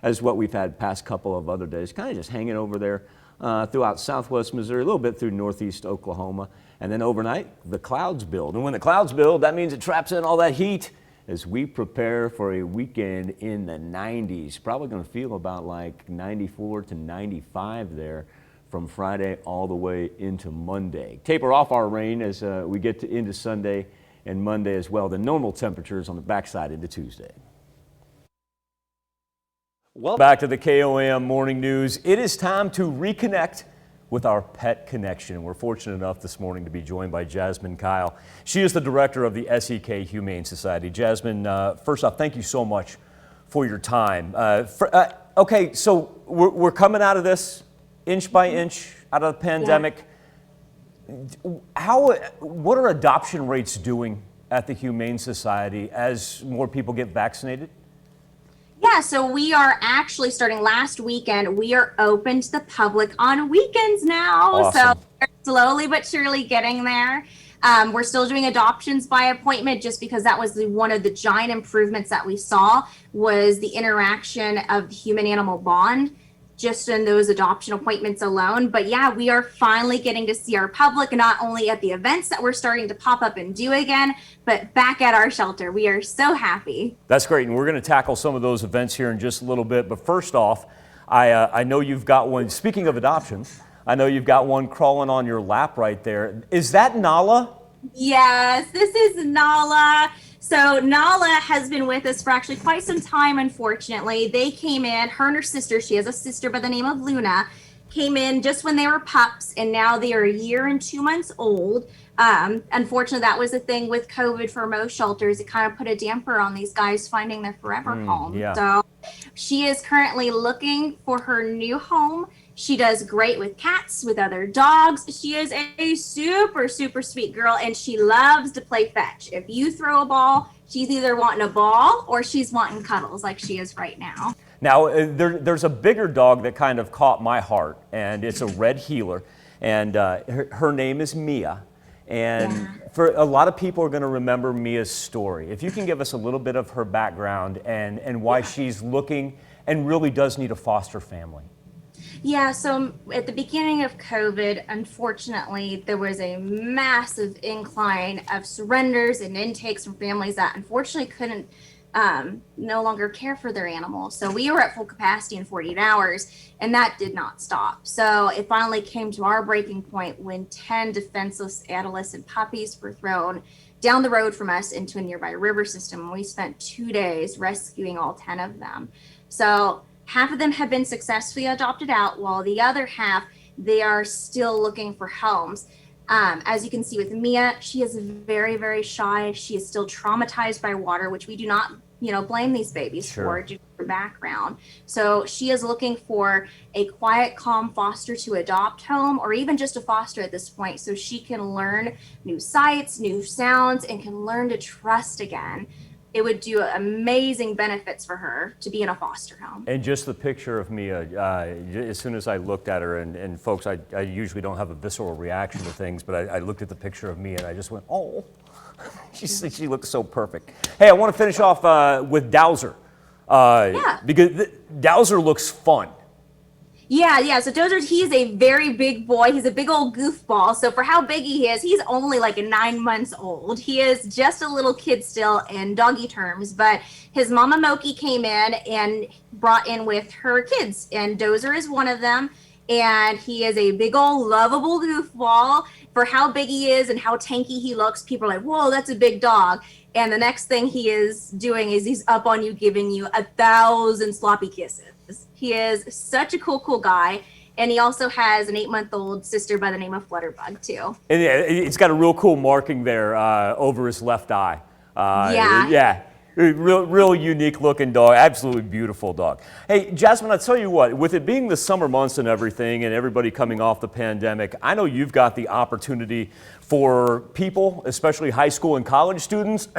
as what we've had past couple of other days. Kind of just hanging over there throughout southwest Missouri, a little bit through northeast Oklahoma. And then overnight, the clouds build. And when the clouds build, that means it traps in all that heat as we prepare for a weekend in the 90s. Probably going to feel about like 94 to 95 there from Friday all the way into Monday. Taper off our rain as we get into Sunday and Monday as well. The normal temperatures on the backside into Tuesday. Well, back to the KOAM Morning News. It is time to reconnect with our pet connection. We're fortunate enough this morning to be joined by Jasmine Kyle. She is the director of the SEK Humane Society. Jasmine, first off, thank you so much for your time. Okay, so we're coming out of this inch by inch, out of the pandemic. Yeah. What are adoption rates doing at the Humane Society as more people get vaccinated? Yeah, so we are actually starting last weekend. We are open to the public on weekends now. Awesome. So we're slowly but surely getting there. We're still doing adoptions by appointment just because that was one of the giant improvements that we saw was the interaction of the human-animal bond just in those adoption appointments alone. But yeah, we are finally getting to see our public, not only at the events that we're starting to pop up and do again, but back at our shelter. We are so happy. That's great, and we're going to tackle some of those events here in just a little bit. But first off, I know you've got one, speaking of adoptions, I know you've got one crawling on your lap right there. Is that Nala? Yes, this is Nala. So Nala has been with us for actually quite some time, unfortunately. They came in, her and her sister, she has a sister by the name of Luna, came in just when they were pups, and now they are a year and 2 months old. Unfortunately, that was the thing with COVID for most shelters. It kind of put a damper on these guys finding their forever home. Yeah. So she is currently looking for her new home. She does great with cats, with other dogs. She is a super, super sweet girl, and she loves to play fetch. If you throw a ball, she's either wanting a ball or she's wanting cuddles like she is right now. Now, there's a bigger dog that kind of caught my heart, and it's a red heeler, and her name is Mia. And for a lot of people are going to remember Mia's story. If you can give us a little bit of her background and why she's looking and really does need a foster family. Yeah, so at the beginning of COVID, unfortunately, there was a massive incline of surrenders and intakes from families that unfortunately couldn't no longer care for their animals. So we were at full capacity in 48 hours, and that did not stop. So it finally came to our breaking point when 10 defenseless adolescent puppies were thrown down the road from us into a nearby river system. And we spent 2 days rescuing all 10 of them. So half of them have been successfully adopted out, while the other half, they are still looking for homes. As you can see with Mia, she is very, very shy. She is still traumatized by water, which we do not, blame these babies for due to their background. So she is looking for a quiet, calm foster to adopt home, or even just a foster at this point, so she can learn new sights, new sounds, and can learn to trust again. It would do amazing benefits for her to be in a foster home. And just the picture of Mia, as soon as I looked at her, and folks, I usually don't have a visceral reaction to things, but I looked at the picture of Mia and I just went, oh, she looks so perfect. Hey, I want to finish off with Dowser, because Dowser looks fun. Yeah. So Dozer, he's a very big boy. He's a big old goofball. So for how big he is, he's only like 9 months old. He is just a little kid still in doggy terms, but his mama Moki came in and brought in with her kids, and Dozer is one of them. And he is a big old lovable goofball. For how big he is and how tanky he looks, people are like, whoa, that's a big dog. And the next thing he is doing is he's up on you, giving you 1,000 sloppy kisses. He is such a cool guy. And he also has an 8-month-old sister by the name of Flutterbug, too. And it's got a real cool marking there over his left eye. Yeah. Real unique looking dog, absolutely beautiful dog. Hey, Jasmine, I'll tell you what, with it being the summer months and everything and everybody coming off the pandemic, I know you've got the opportunity for people, especially high school and college students,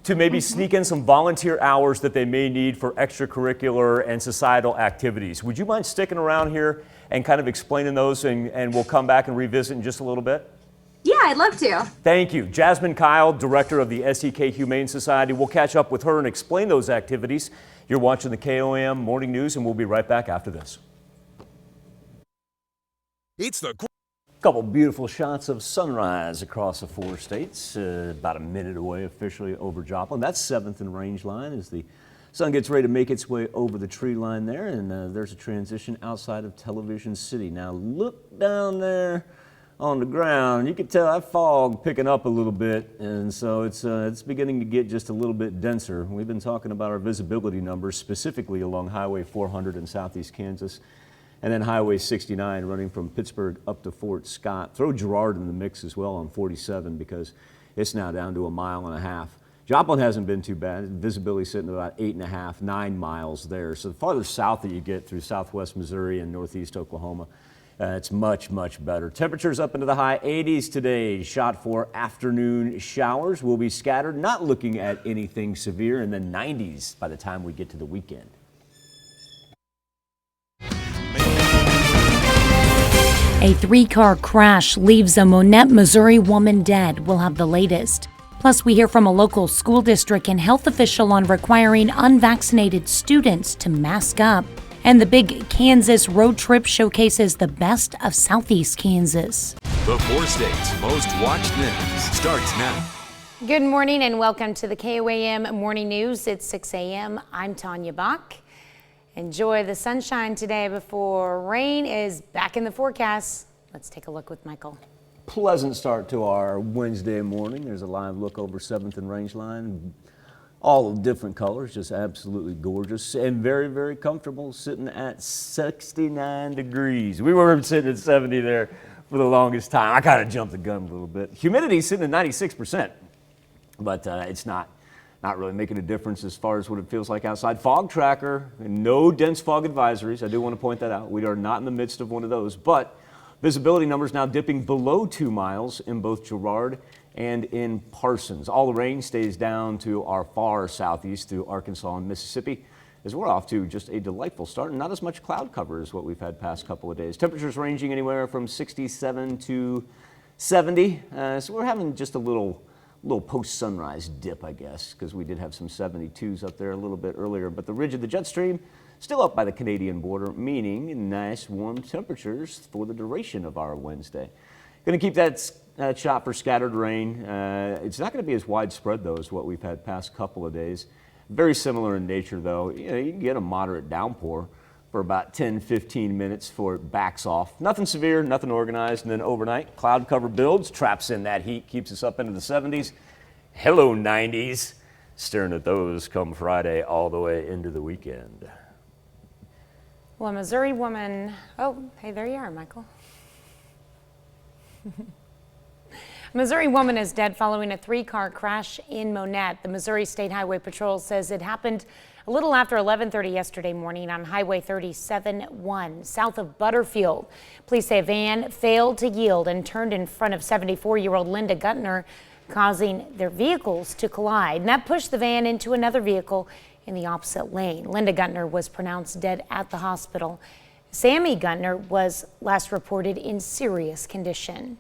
to maybe sneak in some volunteer hours that they may need for extracurricular and societal activities. Would you mind sticking around here and kind of explaining those, and we'll come back and revisit in just a little bit? Yeah, I'd love to. Thank you. Jasmine Kyle, director of the SEK Humane Society. We'll catch up with her and explain those activities. You're watching the KOAM Morning News, and we'll be right back after this. It's the Couple beautiful shots of sunrise across the 4 states, about a minute away officially over Joplin. That's 7th and Range Line as the sun gets ready to make its way over the tree line there, and there's a transition outside of Television City. Now look down there on the ground. You can tell that fog picking up a little bit, and so it's beginning to get just a little bit denser. We've been talking about our visibility numbers specifically along Highway 400 in southeast Kansas. And then Highway 69 running from Pittsburgh up to Fort Scott. Throw Girard in the mix as well on 47 because it's now down to 1.5 miles. Joplin hasn't been too bad. Visibility sitting at about 8.5, 9 miles there. So the farther south that you get through southwest Missouri and northeast Oklahoma, it's much, much better. Temperatures up into the high 80s today. Shot for afternoon showers will be scattered, not looking at anything severe, in the 90s by the time we get to the weekend. A 3-car crash leaves a Monette, Missouri woman dead. We'll have the latest. Plus, we hear from a local school district and health official on requiring unvaccinated students to mask up. And the big Kansas road trip showcases the best of Southeast Kansas. The 4 states' most watched news starts now. Good morning and welcome to the KOAM Morning News. It's 6 a.m. I'm Tanya Bach. Enjoy the sunshine today before rain is back in the forecast. Let's take a look with Michael. Pleasant start to our Wednesday morning. There's a live look over 7th and Range Line. All different colors, just absolutely gorgeous and very, very comfortable, sitting at 69 degrees. We were sitting at 70 there for the longest time. I kind of jumped the gun a little bit. Humidity is sitting at 96%, but it's not really making a difference as far as what it feels like outside. Fog tracker, no dense fog advisories. I do want to point that out. We are not in the midst of one of those, but visibility numbers now dipping below 2 miles in both Girard and in Parsons. All the rain stays down to our far southeast through Arkansas and Mississippi, as we're off to just a delightful start and not as much cloud cover as what we've had past couple of days. Temperatures ranging anywhere from 67 to 70, so we're having just a little post-sunrise dip, I guess, because we did have some 72s up there a little bit earlier. But the ridge of the jet stream still up by the Canadian border, meaning nice warm temperatures for the duration of our Wednesday. Going to keep that shot for scattered rain. It's not going to be as widespread, though, as what we've had past couple of days. Very similar in nature, though. You can get a moderate downpour for about 10-15 minutes before it backs off. Nothing severe, nothing organized, and then overnight, cloud cover builds, traps in that heat, keeps us up into the 70s. Hello, 90s. Staring at those come Friday all the way into the weekend. Well, a Missouri woman, oh, hey, there you are, Michael. A Missouri woman is dead following a 3-car crash in Monette. The Missouri State Highway Patrol says it happened a little after 11:30 yesterday morning on Highway 37-1 south of Butterfield. Police say a van failed to yield and turned in front of 74-year-old Linda Guttner, causing their vehicles to collide. And that pushed the van into another vehicle in the opposite lane. Linda Guttner was pronounced dead at the hospital. Sammy Guttner was last reported in serious condition.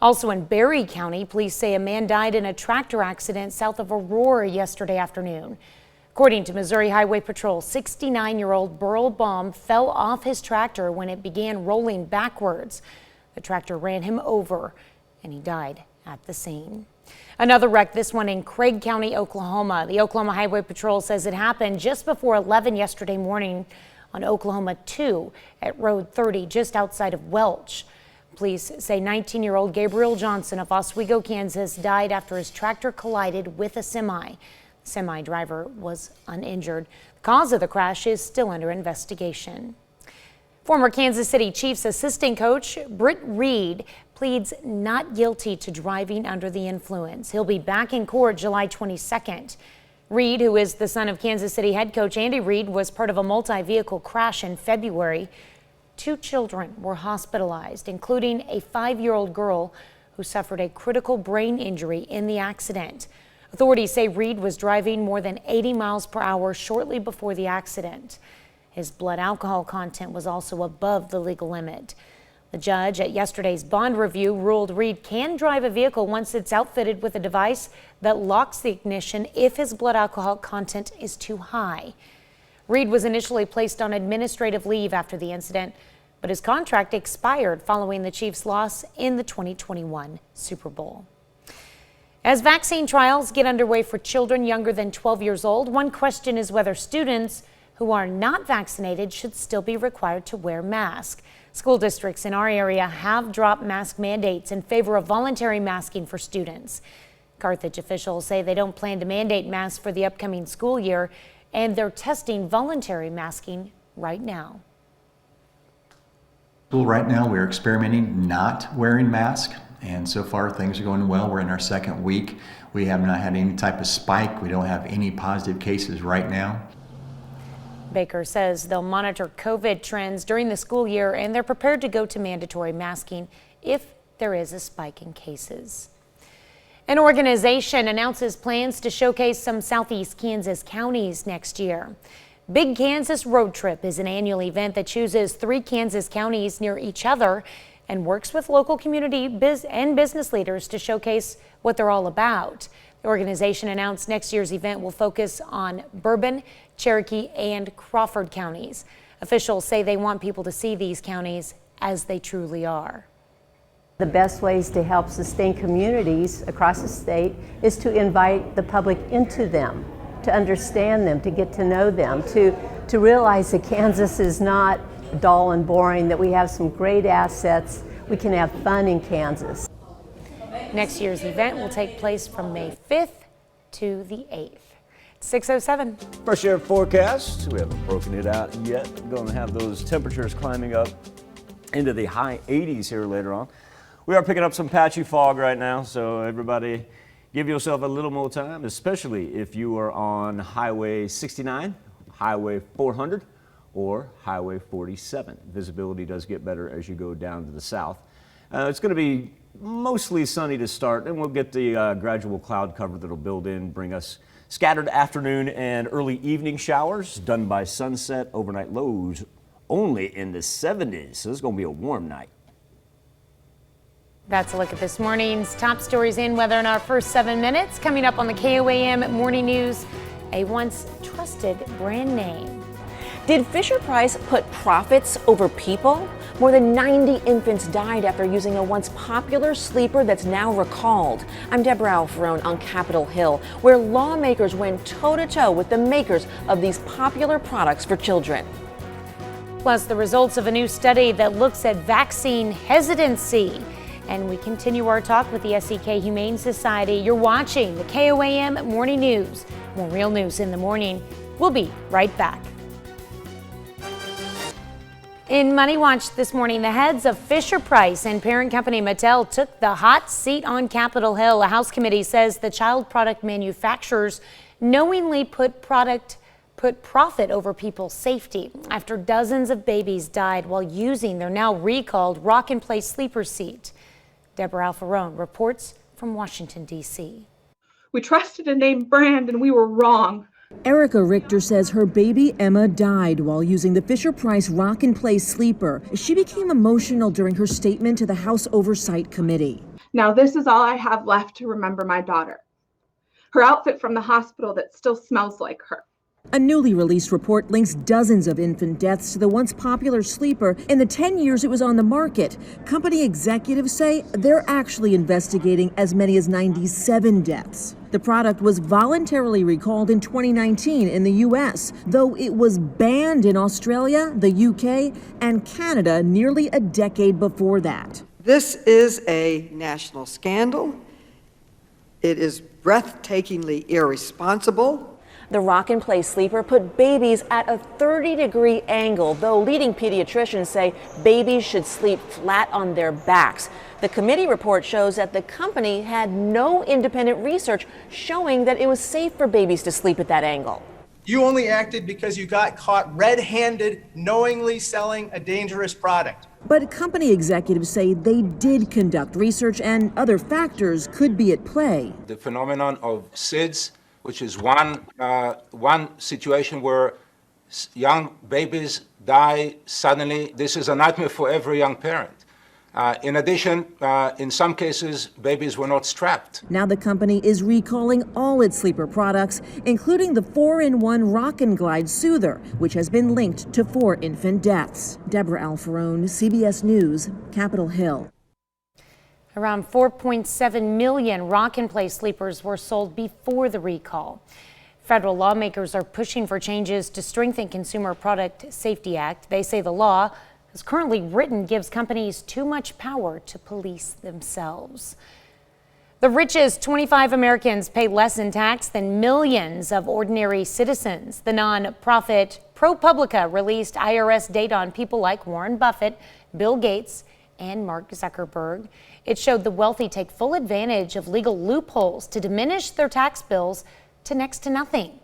Also in Berry County, police say a man died in a tractor accident south of Aurora yesterday afternoon. According to Missouri Highway Patrol, 69-year-old Burl Baum fell off his tractor when it began rolling backwards. The tractor ran him over and he died at the scene. Another wreck, this one in Craig County, Oklahoma. The Oklahoma Highway Patrol says it happened just before 11 yesterday morning on Oklahoma 2 at Road 30 just outside of Welch. Police say 19-year-old Gabriel Johnson of Oswego, Kansas died after his tractor collided with a semi. The semi driver was uninjured. The cause of the crash is still under investigation. Former Kansas City Chiefs assistant coach Britt Reed pleads not guilty to driving under the influence. He'll be back in court July 22nd. Reed, who is the son of Kansas City head coach Andy Reid, was part of a multi-vehicle crash in February. 2 children were hospitalized, including a 5-year-old girl who suffered a critical brain injury in the accident. Authorities say Reed was driving more than 80 miles per hour shortly before the accident. His blood alcohol content was also above the legal limit. The judge at yesterday's bond review ruled Reed can drive a vehicle once it's outfitted with a device that locks the ignition if his blood alcohol content is too high. Reed was initially placed on administrative leave after the incident, but his contract expired following the Chiefs' loss in the 2021 Super Bowl. As vaccine trials get underway for children younger than 12 years old, one question is whether students who are not vaccinated should still be required to wear masks. School districts in our area have dropped mask mandates in favor of voluntary masking for students. Carthage officials say they don't plan to mandate masks for the upcoming school year, and they're testing voluntary masking right now. Right now, we're experimenting not wearing masks, and so far things are going well. We're in our second week. We have not had any type of spike. We don't have any positive cases right now. Baker says they'll monitor COVID trends during the school year, and they're prepared to go to mandatory masking if there is a spike in cases. An organization announces plans to showcase some Southeast Kansas counties next year. Big Kansas Road Trip is an annual event that chooses 3 Kansas counties near each other and works with local community and business leaders to showcase what they're all about. The organization announced next year's event will focus on Bourbon, Cherokee, and Crawford counties. Officials say they want people to see these counties as they truly are. The best ways to help sustain communities across the state is to invite the public into them, to understand them, to get to know them, to realize that Kansas is not dull and boring, that we have some great assets. We can have fun in Kansas. Next year's event will take place from May 5th to the 8th. 6:07. Fresh air forecast. We haven't broken it out yet. We're going to have those temperatures climbing up into the high 80s here later on. We are picking up some patchy fog right now, so everybody give yourself a little more time, especially if you are on Highway 69, Highway 400, or Highway 47. Visibility does get better as you go down to the south. It's going to be mostly sunny to start, and we'll get the gradual cloud cover that'll build in, bring us scattered afternoon and early evening showers done by sunset. Overnight lows only in the 70s, so it's going to be a warm night. That's a look at this morning's top stories and weather in our first 7 minutes. Coming up on the KOAM Morning News, a once trusted brand name. Did Fisher-Price put profits over people? More than 90 infants died after using a once popular sleeper that's now recalled. I'm Deborah Alfarone on Capitol Hill, where lawmakers went toe-to-toe with the makers of these popular products for children. Plus, the results of a new study that looks at vaccine hesitancy. And we continue our talk with the SEK Humane Society. You're watching the KOAM Morning News. More real news in the morning. We'll be right back. In Money Watch this morning, the heads of Fisher-Price and parent company Mattel took the hot seat on Capitol Hill. A House committee says the child product manufacturers knowingly put profit over people's safety after dozens of babies died while using their now recalled Rock and Play sleeper seat. Deborah Alfarone reports from Washington, D.C. We trusted a name brand and we were wrong. Erica Richter says her baby Emma died while using the Fisher-Price Rock and Play sleeper. She became emotional during her statement to the House Oversight Committee. Now this is all I have left to remember my daughter. Her outfit from the hospital that still smells like her. A newly released report links dozens of infant deaths to the once popular sleeper in the 10 years it was on the market. Company executives say they're actually investigating as many as 97 deaths. The product was voluntarily recalled in 2019 in the U.S., though it was banned in Australia, the U.K., and Canada nearly a decade before that. This is a national scandal. It is breathtakingly irresponsible. The Rock and Play sleeper put babies at a 30-degree angle, though leading pediatricians say babies should sleep flat on their backs. The committee report shows that the company had no independent research showing that it was safe for babies to sleep at that angle. You only acted because you got caught red-handed, knowingly selling a dangerous product. But company executives say they did conduct research and other factors could be at play. The phenomenon of SIDS, which is one situation where young babies die suddenly. This is a nightmare for every young parent. In addition, in some cases, babies were not strapped. Now the company is recalling all its sleeper products, including the 4-in-1 Rock and Glide Soother, which has been linked to 4 infant deaths. Deborah Alfarone, CBS News, Capitol Hill. Around 4.7 million Rock and Play sleepers were sold before the recall. Federal lawmakers are pushing for changes to strengthen Consumer Product Safety Act. They say the law, as currently written, gives companies too much power to police themselves. The richest 25 Americans pay less in tax than millions of ordinary citizens. The nonprofit ProPublica released IRS data on people like Warren Buffett, Bill Gates, and Mark Zuckerberg. It showed the wealthy take full advantage of legal loopholes to diminish their tax bills to next to nothing.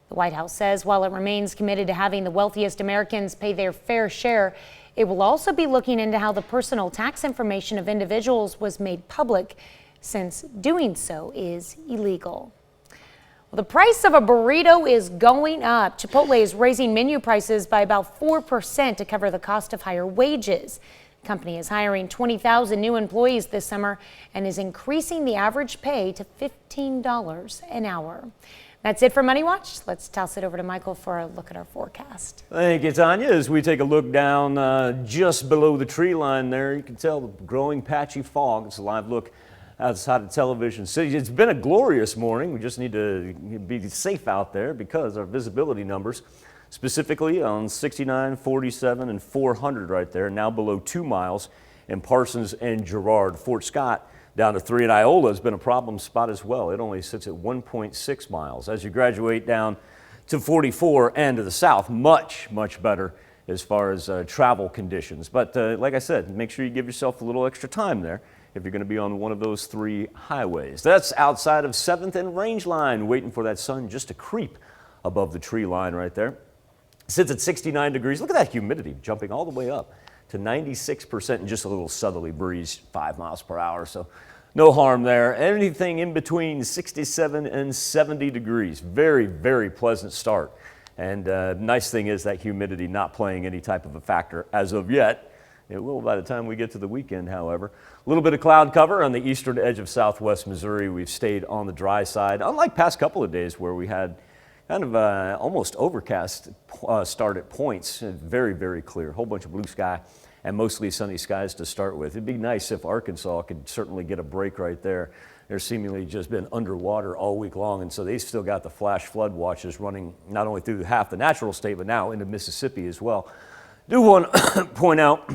The White House says while it remains committed to having the wealthiest Americans pay their fair share, it will also be looking into how the personal tax information of individuals was made public, since doing so is illegal. Well, the price of a burrito is going up. Chipotle is raising menu prices by about 4% to cover the cost of higher wages. The company is hiring 20,000 new employees this summer and is increasing the average pay to $15 an hour. That's it for Money Watch. Let's toss it over to Michael for a look at our forecast. Thank you, Tanya. As we take a look down just below the tree line there, you can tell the growing patchy fog. It's a live look outside of Television City. It's been a glorious morning. We just need to be safe out there because our visibility numbers, specifically on 69, 47, and 400 right there, now below 2 miles in Parsons and Girard. Fort Scott down to 3, and Iola has been a problem spot as well. It only sits at 1.6 miles. As you graduate down to 44 and to the south, much better as far as travel conditions. But like I said, make sure you give yourself a little extra time there if you're going to be on one of those 3 highways. That's outside of 7th and Range Line, waiting for that sun just to creep above the tree line right there. Sits at 69 degrees. Look at that humidity jumping all the way up to 96% and just a little southerly breeze, 5 miles per hour. So no harm there. Anything in between 67 and 70 degrees. Very pleasant start. And nice thing is that humidity not playing any type of a factor as of yet. It will by the time we get to the weekend, however. A little bit of cloud cover on the eastern edge of southwest Missouri. We've stayed on the dry side, unlike past couple of days where we had kind of almost overcast start at points. Very clear. A whole bunch of blue sky and mostly sunny skies to start with. It'd be nice if Arkansas could certainly get a break right there. They're seemingly just been underwater all week long, and so they've still got the flash flood watches running not only through half the natural state, but now into Mississippi as well. Do want to point out,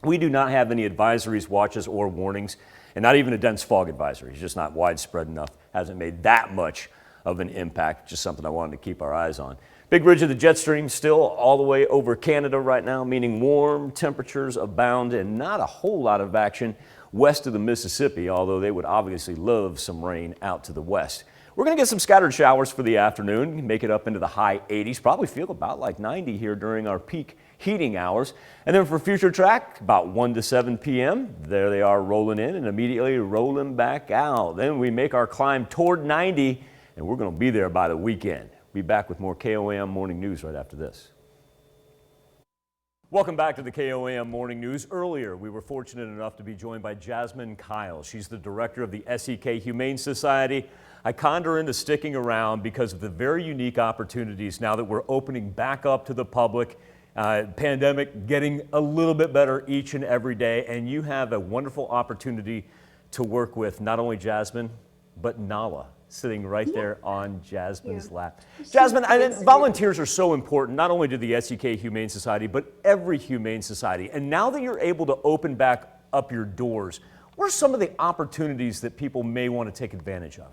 we do not have any advisories, watches, or warnings, and not even a dense fog advisory. It's just not widespread enough. Hasn't made that much of an impact. Just something I wanted to keep our eyes on. Big ridge of the jet stream still all the way over Canada right now, meaning warm temperatures abound and not a whole lot of action west of the Mississippi, although they would obviously love some rain out to the west. We're going to get some scattered showers for the afternoon, make it up into the high 80s, probably feel about like 90 here during our peak heating hours. And then for future track, about 1 to 7 p.m., there they are rolling in and immediately rolling back out. Then we make our climb toward 90, and we're going to be there by the weekend. Be back with more KOAM Morning News right after this. Welcome back to the KOAM Morning News. Earlier, we were fortunate enough to be joined by Jasmine Kyle. She's the director of the SEK Humane Society. I conned her into sticking around because of the very unique opportunities now that we're opening back up to the public. Pandemic getting a little bit better each and every day, and you have a wonderful opportunity to work with not only Jasmine, but Nala, sitting right there on Jasmine's lap. Jasmine, volunteers are so important, not only to the SEK Humane Society, but every humane society. And now that you're able to open back up your doors, what are some of the opportunities that people may want to take advantage of?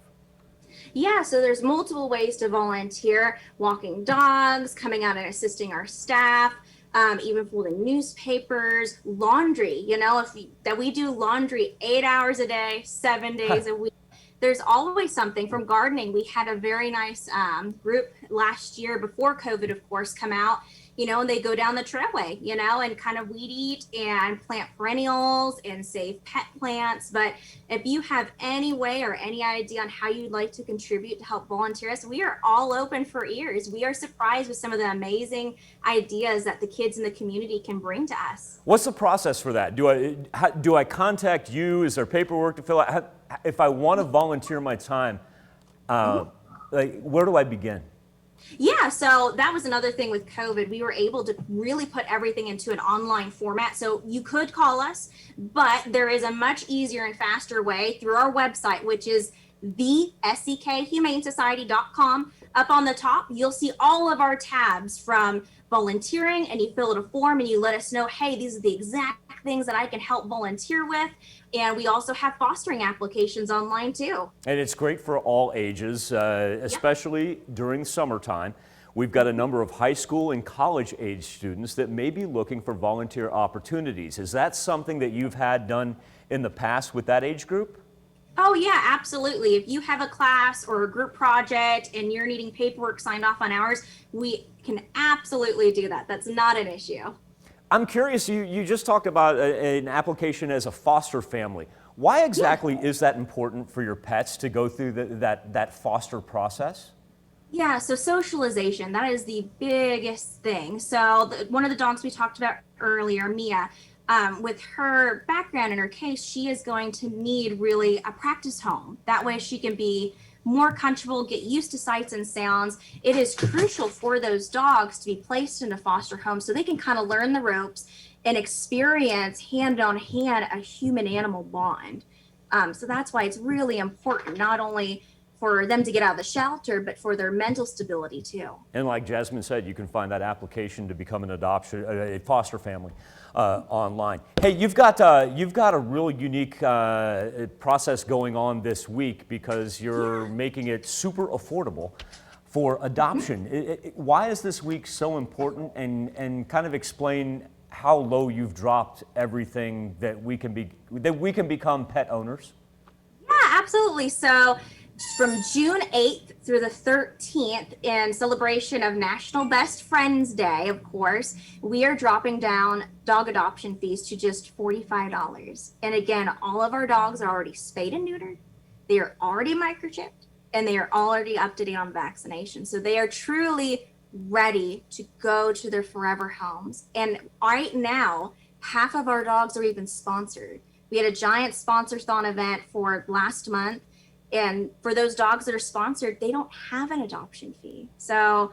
Yeah, so there's multiple ways to volunteer: walking dogs, coming out and assisting our staff, even folding newspapers, laundry. You know, that we do laundry 8 hours a day, 7 days a week. There's always something. From gardening, we had a very nice group last year before COVID, of course, come out and they go down the trailway, and kind of weed eat and plant perennials and save pet plants. But if you have any way or any idea on how you'd like to contribute to help volunteer us, we are all open for ears. We are surprised with some of the amazing ideas that the kids in the community can bring to us. What's the process for that? Do I contact you? Is there paperwork to fill out? If I want to volunteer my time, where do I begin? Yeah, so that was another thing with COVID. We were able to really put everything into an online format. So you could call us, but there is a much easier and faster way through our website, which is thesekhumanesociety.com. Up on the top, you'll see all of our tabs from volunteering, and you fill out a form and you let us know, hey, these are the exact things that I can help volunteer with. And we also have fostering applications online too. And it's great for all ages, especially during summertime. We've got a number of high school and college age students that may be looking for volunteer opportunities. Is that something that you've had done in the past with that age group? Oh yeah, absolutely. If you have a class or a group project and you're needing paperwork signed off on ours, we can absolutely do that. That's not an issue. I'm curious, you just talked about an application as a foster family. Why exactly is that important for your pets to go through that foster process? Yeah, so socialization, that is the biggest thing. So one of the dogs we talked about earlier, Mia, with her background in her case, she is going to need really a practice home. That way she can be more comfortable, get used to sights and sounds. It is crucial for those dogs to be placed in a foster home so they can kind of learn the ropes and experience hand on hand a human animal bond. So that's why it's really important, not only for them to get out of the shelter, but for their mental stability too. And like Jasmine said, you can find that application to become an a foster family online. Hey, you've got a really unique process going on this week because you're making it super affordable for adoption. Why is this week so important? And kind of explain how low you've dropped everything that we can become pet owners. Yeah, absolutely. So from June 8th through the 13th, in celebration of National Best Friends Day, of course, we are dropping down dog adoption fees to just $45. And again, all of our dogs are already spayed and neutered, they are already microchipped, and they are already up to date on vaccination. So they are truly ready to go to their forever homes. And right now, half of our dogs are even sponsored. We had a giant sponsor-thon event for last month. And for those dogs that are sponsored, they don't have an adoption fee. So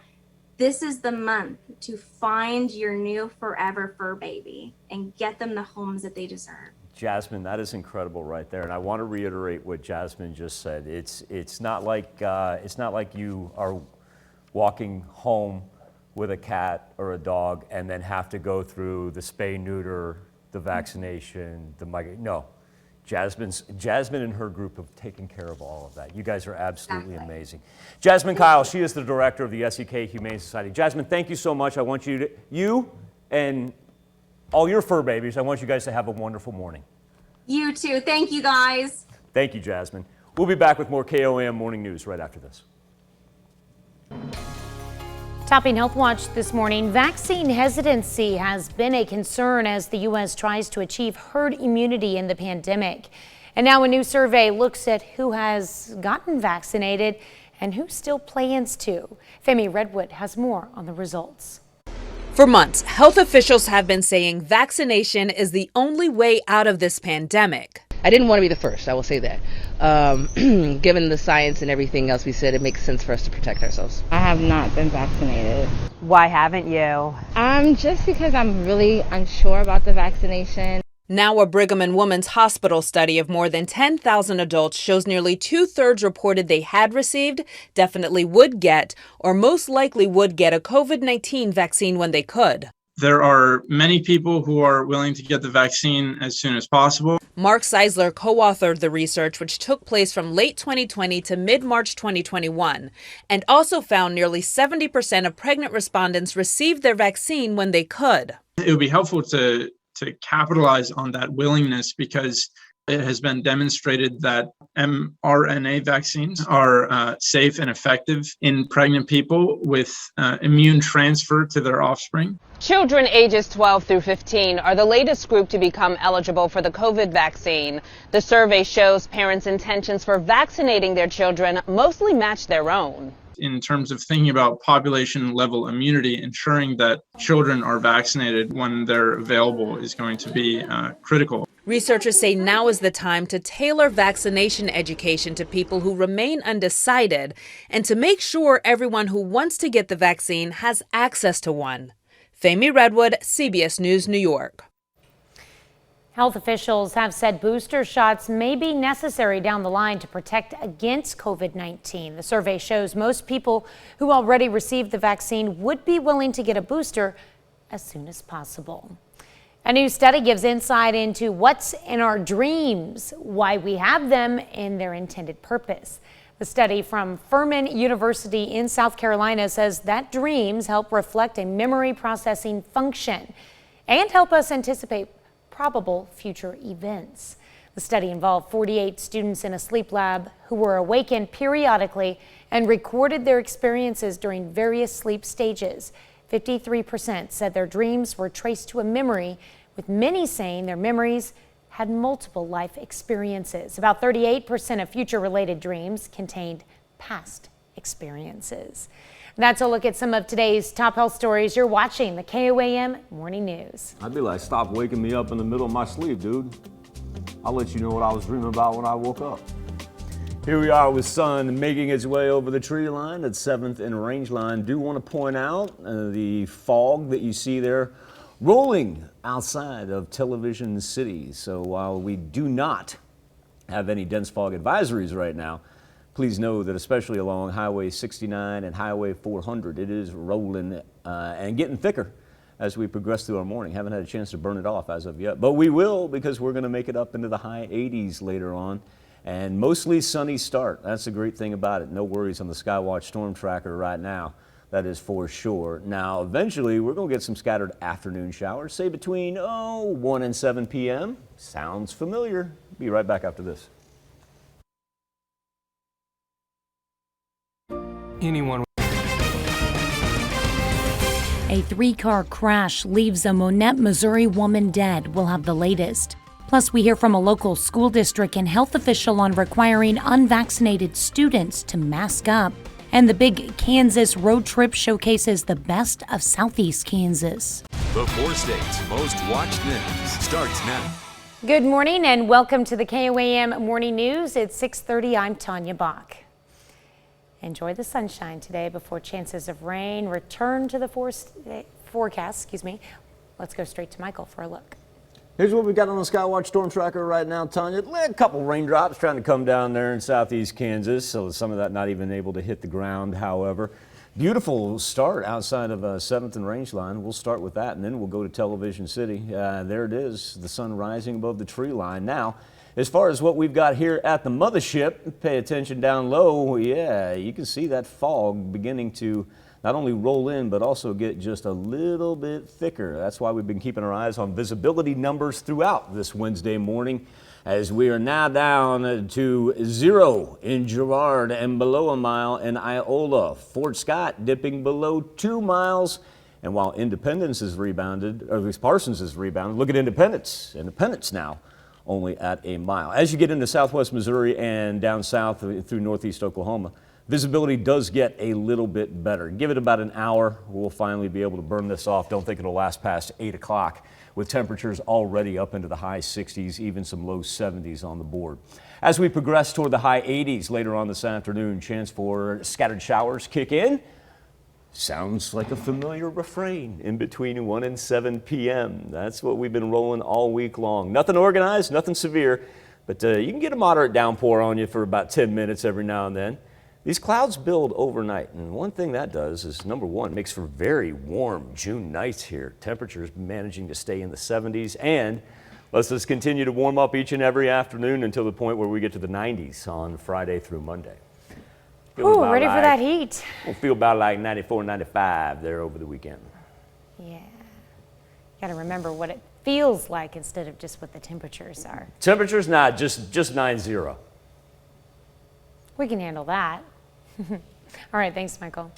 this is the month to find your new forever fur baby and get them the homes that they deserve. Jasmine, that is incredible right there. And I want to reiterate what Jasmine just said. It's not like you are walking home with a cat or a dog and then have to go through the spay, neuter, the vaccination, no. Jasmine and her group have taken care of all of that. You guys are absolutely amazing. Jasmine Kyle, she is the director of the SEK Humane Society. Jasmine, thank you so much. I want you and all your fur babies, I want you guys to have a wonderful morning. You too. Thank you, guys. Thank you, Jasmine. We'll be back with more KOAM Morning News right after this. Topping Health Watch this morning, vaccine hesitancy has been a concern as the U.S. tries to achieve herd immunity in the pandemic. And now a new survey looks at who has gotten vaccinated and who still plans to. Femi Redwood has more on the results. For months, health officials have been saying vaccination is the only way out of this pandemic. I didn't want to be the first, I will say that. Given the science and everything else we said, it makes sense for us to protect ourselves. I have not been vaccinated. Why haven't you? Just because I'm really unsure about the vaccination. Now a Brigham and Women's Hospital study of more than 10,000 adults shows nearly 2/3 reported they had received, definitely would get, or most likely would get a COVID-19 vaccine when they could. There are many people who are willing to get the vaccine as soon as possible. Mark Seisler co-authored the research, which took place from late 2020 to mid-March 2021, and also found nearly 70% of pregnant respondents received their vaccine when they could. It would be helpful to capitalize on that willingness because It has been demonstrated that mRNA vaccines are safe and effective in pregnant people with immune transfer to their offspring. Children ages 12 through 15 are the latest group to become eligible for the COVID vaccine. The survey shows parents' intentions for vaccinating their children mostly match their own. In terms of thinking about population level immunity, ensuring that children are vaccinated when they're available is going to be critical. Researchers say now is the time to tailor vaccination education to people who remain undecided and to make sure everyone who wants to get the vaccine has access to one. Femi Redwood, CBS News, New York. Health officials have said booster shots may be necessary down the line to protect against COVID-19. The survey shows most people who already received the vaccine would be willing to get a booster as soon as possible. A new study gives insight into what's in our dreams, why we have them, and their intended purpose. The study from Furman University in South Carolina says that dreams help reflect a memory processing function and help us anticipate probable future events. The study involved 48 students in a sleep lab who were awakened periodically and recorded their experiences during various sleep stages. 53% said their dreams were traced to a memory, with many saying their memories had multiple life experiences. About 38% of future-related dreams contained past experiences. That's a look at some of today's top health stories. You're watching the KOAM Morning News. I'd be like, stop waking me up in the middle of my sleep, dude. I'll let you know what I was dreaming about when I woke up. Here we are with sun making its way over the tree line at 7th and Range Line. Do want to point out the fog that you see there rolling outside of Television City. So while we do not have any dense fog advisories right now, please know that especially along Highway 69 and Highway 400, it is rolling and getting thicker as we progress through our morning. Haven't had a chance to burn it off as of yet, but we will, because we're going to make it up into the high 80s later on. And mostly sunny start. That's the great thing about it. No worries on the Skywatch Storm Tracker right now. That is for sure. Now, eventually, we're going to get some scattered afternoon showers, say between 1 and 7 p.m. Sounds familiar. Be right back after this. Anyone. A 3-car crash leaves a Monette, Missouri woman dead. We'll have the latest. Plus, we hear from a local school district and health official on requiring unvaccinated students to mask up. And the big Kansas road trip showcases the best of Southeast Kansas. The 4 states' most watched news starts now. Good morning and welcome to the KOAM Morning News. It's 6:30. I'm Tanya Bach. Enjoy the sunshine today before chances of rain return to the forecast. Let's go straight to Michael for a look. Here's what we got on the Skywatch Storm Tracker right now, Tanya. A couple raindrops trying to come down there in southeast Kansas, so some of that not even able to hit the ground, however. Beautiful start outside of 7th and Range Line. We'll start with that, and then we'll go to Television City. There it is, the sun rising above the tree line. Now, as far as what we've got here at the mothership, pay attention down low. Yeah, you can see that fog beginning to not only roll in, but also get just a little bit thicker. That's why we've been keeping our eyes on visibility numbers throughout this Wednesday morning, as we are now down to 0 in Girard and below a mile in Iola. Fort Scott dipping below 2 miles. And while Independence has rebounded, or at least Parsons has rebounded, look at Independence. Independence now only at a mile. As you get into southwest Missouri and down south through northeast Oklahoma, visibility does get a little bit better. Give it about an hour, we'll finally be able to burn this off. Don't think it'll last past 8 o'clock, with temperatures already up into the high 60s, even some low 70s on the board. As we progress toward the high 80s later on this afternoon, chance for scattered showers kick in. Sounds like a familiar refrain, in between 1 and 7 p.m. That's what we've been rolling all week long. Nothing organized, nothing severe, but you can get a moderate downpour on you for about 10 minutes every now and then. These clouds build overnight, and one thing that does is, number one, makes for very warm June nights here. Temperatures managing to stay in the 70s, and let's just continue to warm up each and every afternoon until the point where we get to the 90s on Friday through Monday. Ooh, ready for that heat. We'll feel about like 94, 95 there over the weekend. Yeah. Got to remember what it feels like instead of just what the temperatures are. Temperature's not just 90. We can handle that. All right, thanks, Michael.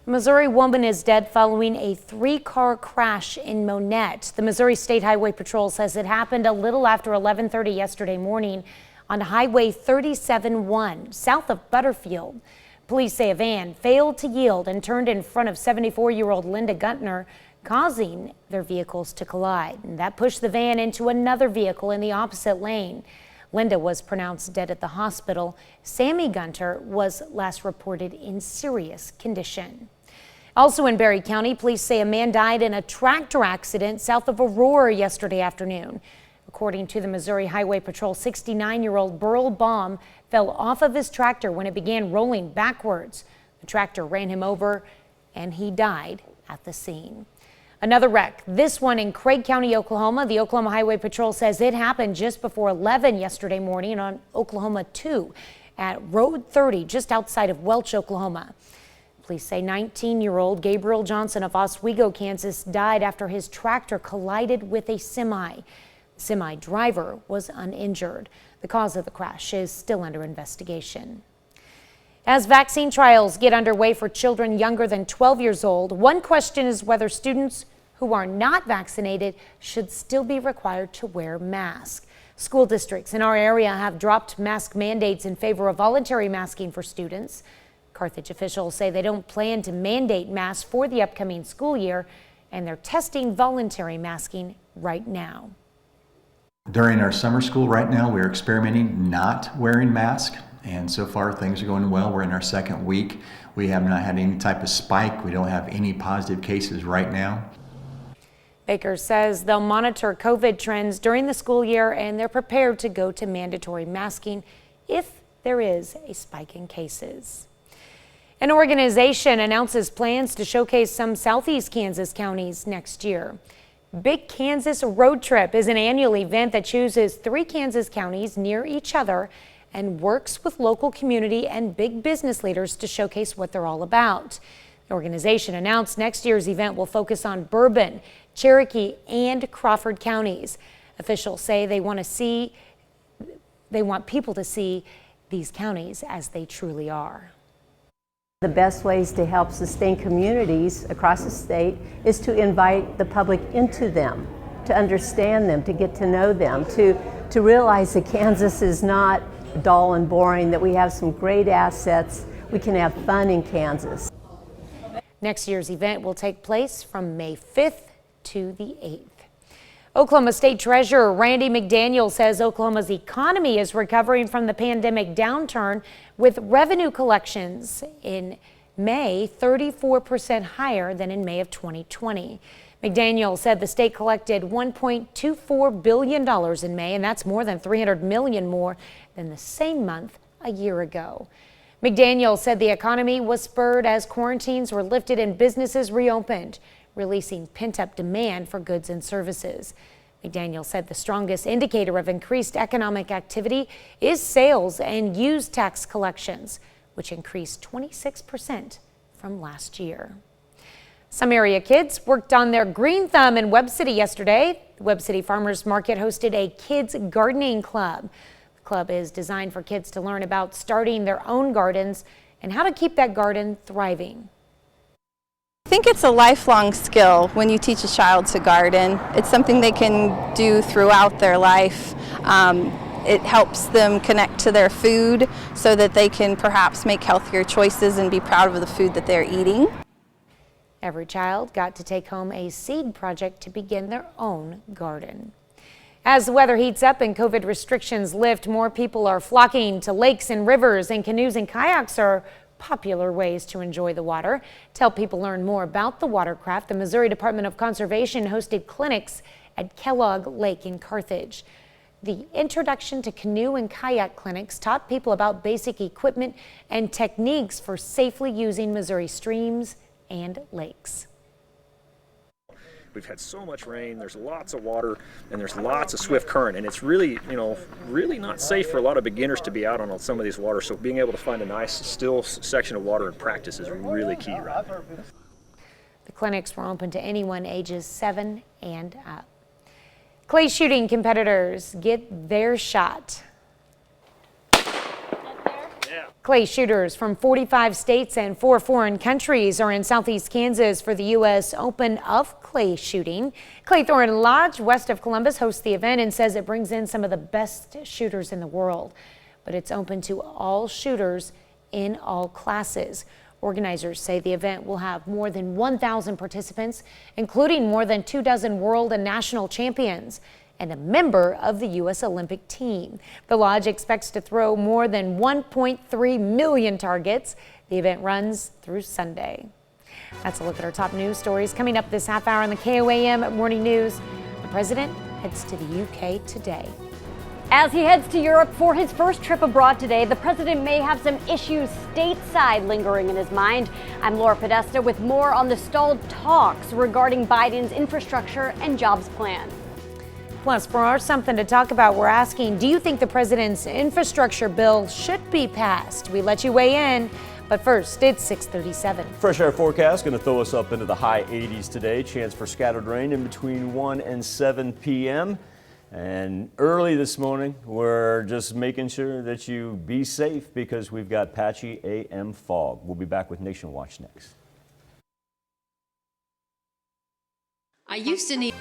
A Missouri woman is dead following a 3-car crash in Monette. The Missouri State Highway Patrol says it happened a little after 11:30 yesterday morning on Highway 37-1 south of Butterfield. Police say a van failed to yield and turned in front of 74-year-old Linda Guntner, causing their vehicles to collide. And that pushed the van into another vehicle in the opposite lane. Linda was pronounced dead at the hospital. Sammy Gunter was last reported in serious condition. Also in Berry County, police say a man died in a tractor accident south of Aurora yesterday afternoon. According to the Missouri Highway Patrol, 69-year-old Burl Baum fell off of his tractor when it began rolling backwards. The tractor ran him over and he died at the scene. Another wreck, this one in Craig County, Oklahoma. The Oklahoma Highway Patrol says it happened just before 11 yesterday morning on Oklahoma 2 at Road 30, just outside of Welch, Oklahoma. Police say 19-year-old Gabriel Johnson of Oswego, Kansas, died after his tractor collided with a semi. The semi driver was uninjured. The cause of the crash is still under investigation. As vaccine trials get underway for children younger than 12 years old, one question is whether students who are not vaccinated should still be required to wear masks. School districts in our area have dropped mask mandates in favor of voluntary masking for students. Carthage officials say they don't plan to mandate masks for the upcoming school year, and they're testing voluntary masking right now. During our summer school right now, we're experimenting not wearing masks. And so far things are going well. We're in our second week. We have not had any type of spike. We don't have any positive cases right now. Baker says they'll monitor COVID trends during the school year and they're prepared to go to mandatory masking if there is a spike in cases. An organization announces plans to showcase some Southeast Kansas counties next year. Big Kansas Road Trip is an annual event that chooses 3 Kansas counties near each other and works with local community and big business leaders to showcase what they're all about. The organization announced next year's event will focus on Bourbon, Cherokee, and Crawford counties. Officials say they want people to see these counties as they truly are. The best ways to help sustain communities across the state is to invite the public into them, to understand them, to get to know them, to realize that Kansas is not dull and boring, that we have some great assets. We can have fun in Kansas. Next year's event will take place from May 5th to the 8th. Oklahoma State Treasurer Randy McDaniel says Oklahoma's economy is recovering from the pandemic downturn, with revenue collections in May 34% higher than in May of 2020. McDaniel said the state collected $1.24 billion in May, and that's more than $300 million more than the same month a year ago. McDaniel said the economy was spurred as quarantines were lifted and businesses reopened, releasing pent-up demand for goods and services. McDaniel said the strongest indicator of increased economic activity is sales and use tax collections, which increased 26% from last year. Some area kids worked on their green thumb in Webb City yesterday. The Webb City Farmers Market hosted a kids gardening club. The club is designed for kids to learn about starting their own gardens and how to keep that garden thriving. I think it's a lifelong skill when you teach a child to garden. It's something they can do throughout their life. It helps them connect to their food so that they can perhaps make healthier choices and be proud of the food that they're eating. Every child got to take home a seed project to begin their own garden. As the weather heats up and COVID restrictions lift, more people are flocking to lakes and rivers, and canoes and kayaks are popular ways to enjoy the water. To help people learn more about the watercraft, the Missouri Department of Conservation hosted clinics at Kellogg Lake in Carthage. The Introduction to Canoe and Kayak clinics taught people about basic equipment and techniques for safely using Missouri streams and lakes. We've had so much rain, there's lots of water, and there's lots of swift current, and it's really, really not safe for a lot of beginners to be out on some of these waters. So being able to find a nice, still section of water and practice is really key right now. The clinics were open to anyone ages 7 and up. Clay shooting competitors get their shot. Clay shooters from 45 states and 4 foreign countries are in southeast Kansas for the U.S. Open of Clay shooting. Claythorne Lodge, west of Columbus, hosts the event and says it brings in some of the best shooters in the world. But it's open to all shooters in all classes. Organizers say the event will have more than 1,000 participants, including more than 24 world and national champions and a member of the U.S. Olympic team. The lodge expects to throw more than 1.3 million targets. The event runs through Sunday. That's a look at our top news stories. Coming up this half hour on the KOAM Morning News, the president heads to the UK today. As he heads to Europe for his first trip abroad today, the president may have some issues stateside lingering in his mind. I'm Laura Podesta with more on the stalled talks regarding Biden's infrastructure and jobs plan. Plus, for our Something to Talk About, we're asking, do you think the president's infrastructure bill should be passed? We let you weigh in, but first, it's 6:37. Fresh air forecast going to throw us up into the high 80s today. Chance for scattered rain in between 1 and 7 p.m. And early this morning, we're just making sure that you be safe because we've got patchy AM fog. We'll be back with Nation Watch next. I used to need...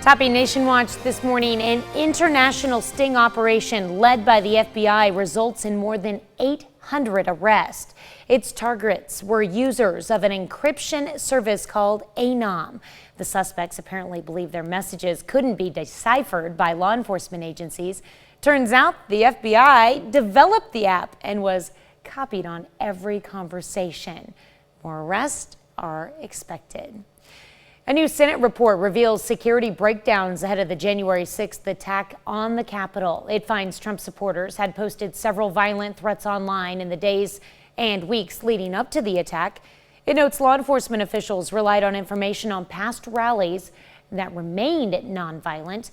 Topping Nation Watch this morning, an international sting operation led by the FBI results in more than 800 arrests. Its targets were users of an encryption service called KOAM. The suspects apparently believed their messages couldn't be deciphered by law enforcement agencies. Turns out the FBI developed the app and was copied on every conversation. More arrests are expected. A new Senate report reveals security breakdowns ahead of the January 6th attack on the Capitol. It finds Trump supporters had posted several violent threats online in the days and weeks leading up to the attack. It notes law enforcement officials relied on information on past rallies that remained nonviolent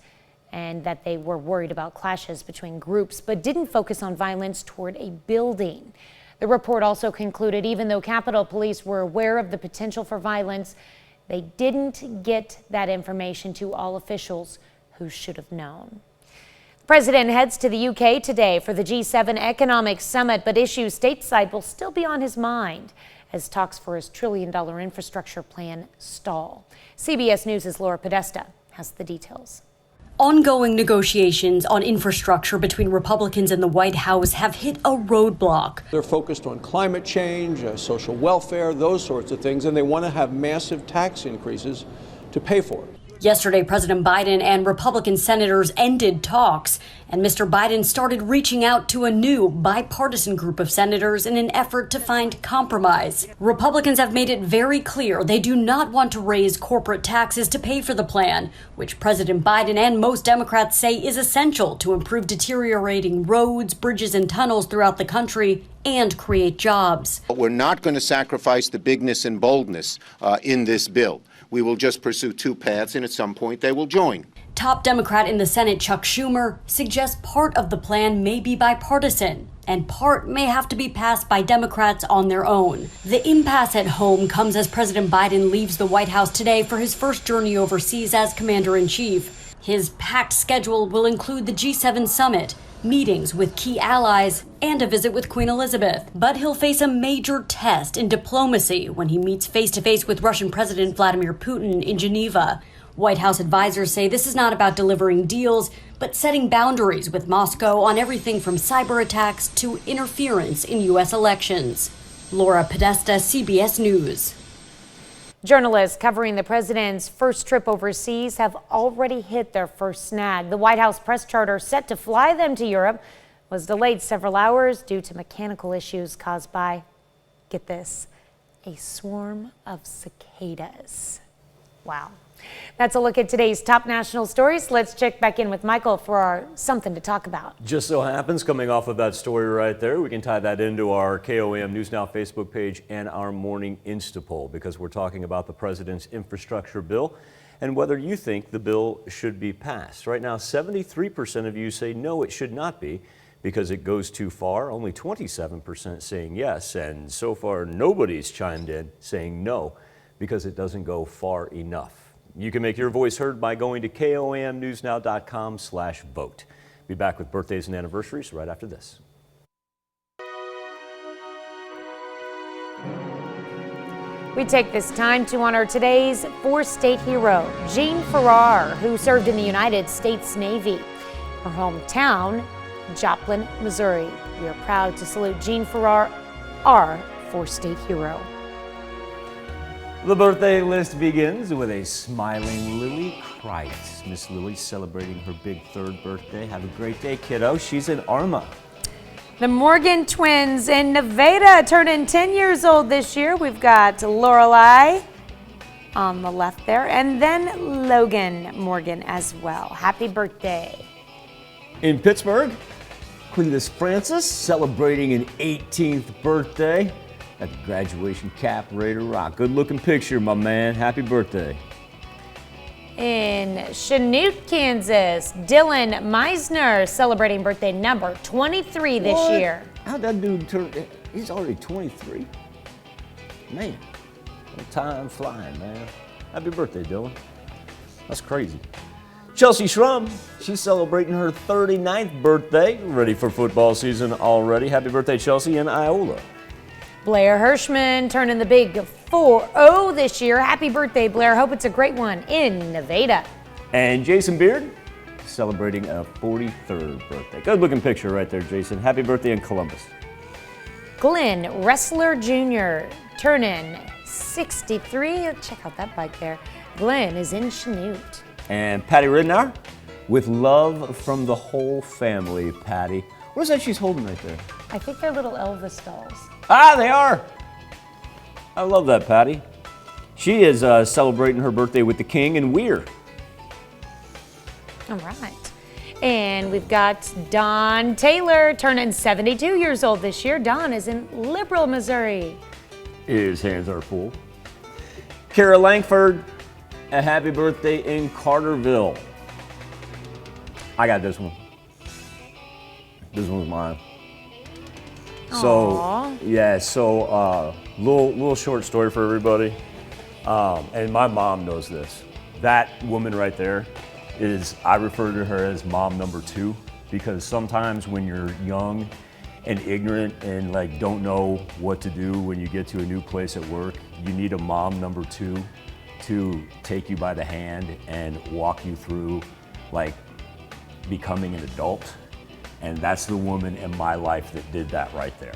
and that they were worried about clashes between groups, but didn't focus on violence toward a building. The report also concluded even though Capitol Police were aware of the potential for violence, they didn't get that information to all officials who should have known. The president heads to the UK today for the G7 Economic Summit, but issues stateside will still be on his mind as talks for his $1 trillion infrastructure plan stall. CBS News' Laura Podesta has the details. Ongoing negotiations on infrastructure between Republicans and the White House have hit a roadblock. They're focused on climate change, social welfare, those sorts of things, and they want to have massive tax increases to pay for it. Yesterday, President Biden and Republican senators ended talks, and Mr. Biden started reaching out to a new bipartisan group of senators in an effort to find compromise. Republicans have made it very clear they do not want to raise corporate taxes to pay for the plan, which President Biden and most Democrats say is essential to improve deteriorating roads, bridges, and tunnels throughout the country and create jobs. But we're not going to sacrifice the bigness and boldness in this bill. We will just pursue two paths, and at some point they will join. Top Democrat in the Senate, Chuck Schumer, suggests part of the plan may be bipartisan and part may have to be passed by Democrats on their own. The impasse at home comes as President Biden leaves the White House today for his first journey overseas as commander-in-chief. His packed schedule will include the G7 summit, meetings with key allies, and a visit with Queen Elizabeth. But he'll face a major test in diplomacy when he meets face-to-face with Russian President Vladimir Putin in Geneva. White House advisors say this is not about delivering deals, but setting boundaries with Moscow on everything from cyber attacks to interference in U.S. elections. Laura Podesta, CBS News. Journalists covering the president's first trip overseas have already hit their first snag. The White House press charter set to fly them to Europe was delayed several hours due to mechanical issues caused by, get this, a swarm of cicadas. Wow. That's a look at today's top national stories. Let's check back in with Michael for our Something to Talk About. Just so happens, coming off of that story right there, we can tie that into our KOAM News Now Facebook page and our morning Insta poll because we're talking about the president's infrastructure bill and whether you think the bill should be passed. Right now, 73% of you say no, it should not be because it goes too far. Only 27% saying yes, and so far nobody's chimed in saying no because it doesn't go far enough. You can make your voice heard by going to KOAMnewsnow.com/vote. Be back with birthdays and anniversaries right after this. We take this time to honor today's four-state hero, Jean Farrar, who served in the United States Navy. Her hometown, Joplin, Missouri. We are proud to salute Jean Farrar, our four-state hero. The birthday list begins with a smiling Lily Kreitz. Miss Lily celebrating her big third birthday. Have a great day, kiddo. She's in Arma. The Morgan twins in Nevada turning 10 years old this year. We've got Lorelei on the left there, and then Logan Morgan as well. Happy birthday. In Pittsburgh, Cletus Francis celebrating an 18th birthday. At the graduation cap, ready to rock. Good looking picture, my man. Happy birthday. In Chanute, Kansas, Dylan Meisner celebrating birthday number 23 this What? year. How'd that dude turn? He's already 23. Man, time flying, man. Happy birthday, Dylan. That's crazy. Chelsea Schrum, she's celebrating her 39th birthday. Ready for football season already. Happy birthday, Chelsea, in Iola. Blair Hirschman turning the big 4-0 this year. Happy birthday, Blair. Hope it's a great one in Nevada. And Jason Beard celebrating a 43rd birthday. Good looking picture right there, Jason. Happy birthday in Columbus. Glenn Ressler Jr. turning 63. Check out that bike there. Glenn is in Chanute. And Patty Ridnour with love from the whole family, Patty. What is that she's holding right there? I think they're little Elvis dolls. Ah, they are. I love that, Patty. She is celebrating her birthday with the King and Weir. All right. And we've got Don Taylor turning 72 years old this year. Don is in Liberal, Missouri. His hands are full. Kara Langford, a happy birthday in Carterville. I got this one. This one's mine. So, Aww. yeah, so little short story for everybody. And my mom knows this. That woman right there is, I refer to her as mom number 2, because sometimes when you're young and ignorant and like don't know what to do when you get to a new place at work, you need a mom number 2 to take you by the hand and walk you through like becoming an adult. And that's the woman in my life that did that right there.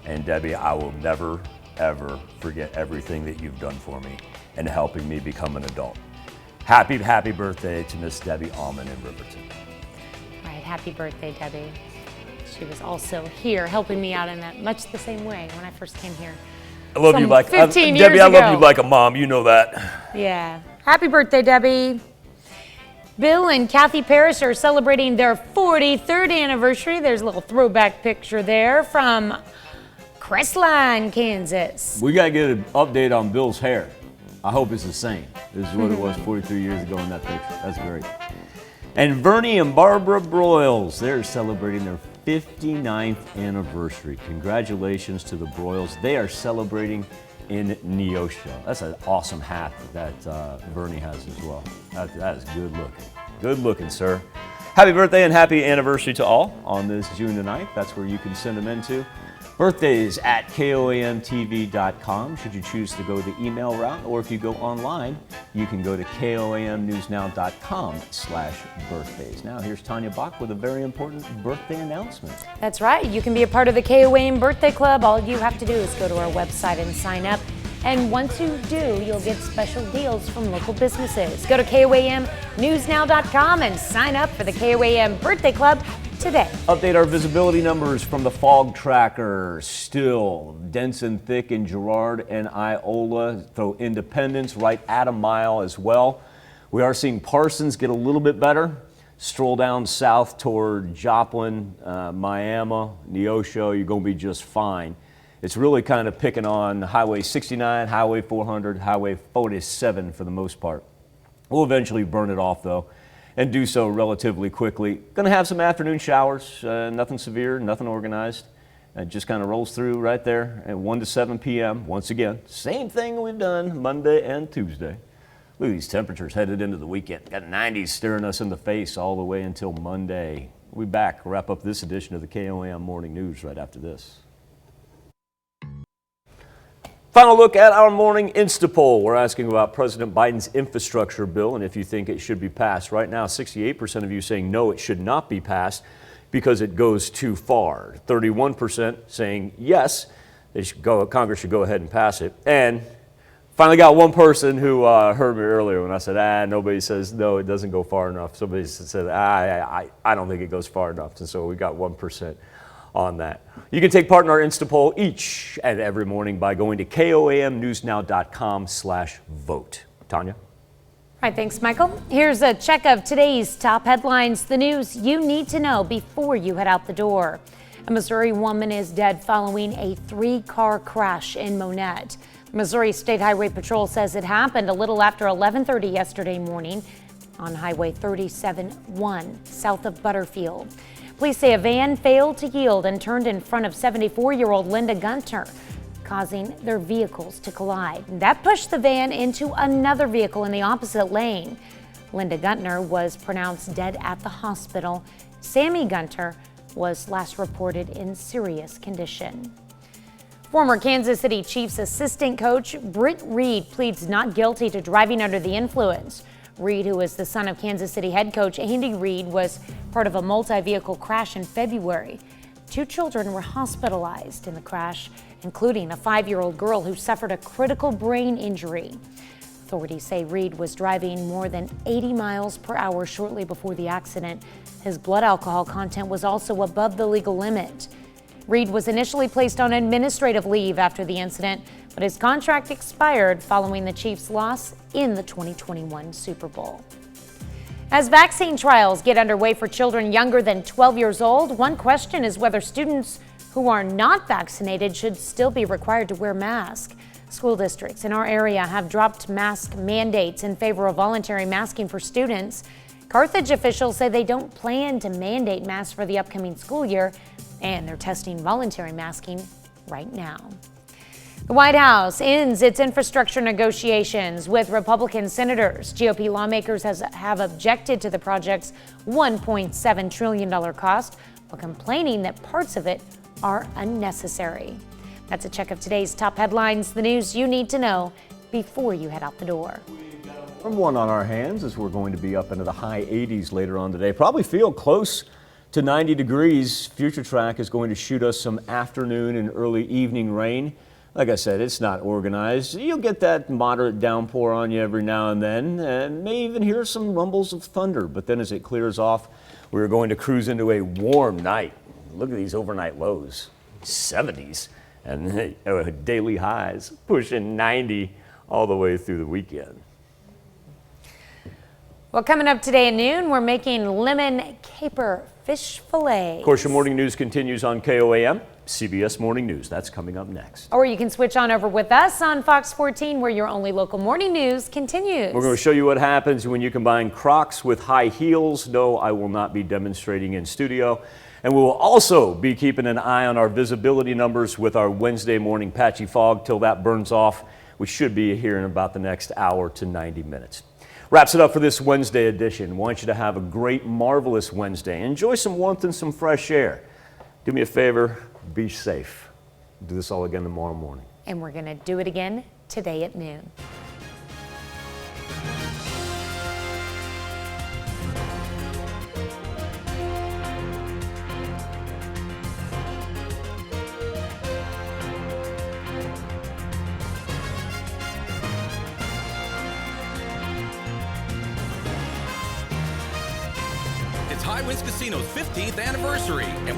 And Debbie, I will never, ever forget everything that you've done for me and helping me become an adult. Happy birthday to Miss Debbie Allman in Riverton. All right, happy birthday, Debbie. She was also here helping me out in that much the same way when I first came here. I love you like 15 Debbie. years I love ago. you like a mom. You know that. Yeah. Happy birthday, Debbie. Bill and Kathy Parrish are celebrating their 43rd anniversary. There's a little throwback picture there from Crestline, Kansas. We gotta get an update on Bill's hair. I hope it's the same. This is what it was 43 years ago in that picture. That's great. And Vernie and Barbara Broyles, they're celebrating their 59th anniversary. Congratulations to the Broyles. They are celebrating in Neosho. That's an awesome hat that Vernie has as well. That is good looking. Good looking, sir. Happy birthday and happy anniversary to all on this June the 9th. That's where you can send them into. Birthdays at KOAMTV.com should you choose to go the email route, or if you go online, you can go to KOAMnewsnow.com/birthdays. Now here's Tanya Bach with a very important birthday announcement. That's right. You can be a part of the KOAM Birthday Club. All you have to do is go to our website and sign up. And once you do, you'll get special deals from local businesses. Go to KOAMnewsnow.com and sign up for the KOAM Birthday Club today. Update our visibility numbers from the fog tracker. Still dense and thick in Girard and Iola, though Independence right at a mile as well. We are seeing Parsons get a little bit better. Stroll down south toward Joplin, Miami, Neosho, you're going to be just fine. It's really kind of picking on Highway 69, Highway 400, Highway 47 for the most part. We'll eventually burn it off though, and do so relatively quickly. Going to have some afternoon showers, nothing severe, nothing organized. It just kind of rolls through right there at 1 to 7 p.m. Once again, same thing we've done Monday and Tuesday. Look at these temperatures headed into the weekend. Got 90s staring us in the face all the way until Monday. We'll be back, wrap up this edition of the KOAM Morning News right after this. Final look at our morning Instapoll. We're asking about President Biden's infrastructure bill and if you think it should be passed. Right now, 68% of you saying no, it should not be passed because it goes too far. 31% saying yes, Congress should go ahead and pass it. And finally got one person who heard me earlier when I said, nobody says no, it doesn't go far enough. Somebody said, I don't think it goes far enough. And so we got 1% on that. You can take part in our Instapoll each and every morning by going to KOAMnewsnow.com/vote. Tanya? All right, thanks, Michael. Here's a check of today's top headlines, the news you need to know before you head out the door. A Missouri woman is dead following a 3-car crash in Monette. Missouri State Highway Patrol says it happened a little after 11:30 yesterday morning on Highway 37-1 south of Butterfield. Police say a van failed to yield and turned in front of 74-year-old Linda Gunter, causing their vehicles to collide. That pushed the van into another vehicle in the opposite lane. Linda Gunter was pronounced dead at the hospital. Sammy Gunter was last reported in serious condition. Former Kansas City Chiefs assistant coach Britt Reed pleads not guilty to driving under the influence. Reed, who is the son of Kansas City head coach Andy Reid, was part of a multi-vehicle crash in February. 2 children were hospitalized in the crash, including a 5-year-old girl who suffered a critical brain injury. Authorities say Reid was driving more than 80 miles per hour shortly before the accident. His blood alcohol content was also above the legal limit. Reid was initially placed on administrative leave after the incident, but his contract expired following the Chiefs' loss in the 2021 Super Bowl. As vaccine trials get underway for children younger than 12 years old, one question is whether students who are not vaccinated should still be required to wear masks. School districts in our area have dropped mask mandates in favor of voluntary masking for students. Carthage officials say they don't plan to mandate masks for the upcoming school year, and they're testing voluntary masking right now. The White House ends its infrastructure negotiations with Republican senators. GOP lawmakers have objected to the project's $1.7 trillion cost, while complaining that parts of it are unnecessary. That's a check of today's top headlines, the news you need to know before you head out the door. From one on our hands as we're going to be up into the high 80s later on today. Probably feel close to 90 degrees. Future Track is going to shoot us some afternoon and early evening rain. Like I said, it's not organized. You'll get that moderate downpour on you every now and then, and may even hear some rumbles of thunder. But then as it clears off, we're going to cruise into a warm night. Look at these overnight lows, 70s, and daily highs pushing 90 all the way through the weekend. Well, coming up today at noon, we're making lemon caper fish fillet. Of course, your morning news continues on KOAM. CBS Morning News. That's coming up next. Or you can switch on over with us on Fox 14, where your only local morning news continues. We're going to show you what happens when you combine Crocs with high heels. No, I will not be demonstrating in studio. And we will also be keeping an eye on our visibility numbers with our Wednesday morning patchy fog. Till that burns off, we should be here in about the next hour to 90 minutes. Wraps it up for this Wednesday edition. I want you to have a great, marvelous Wednesday. Enjoy some warmth and some fresh air. Do me a favor. Be safe. We'll do this all again tomorrow morning. And we're going to do it again today at noon. It's High Winds Casino's 15th anniversary, and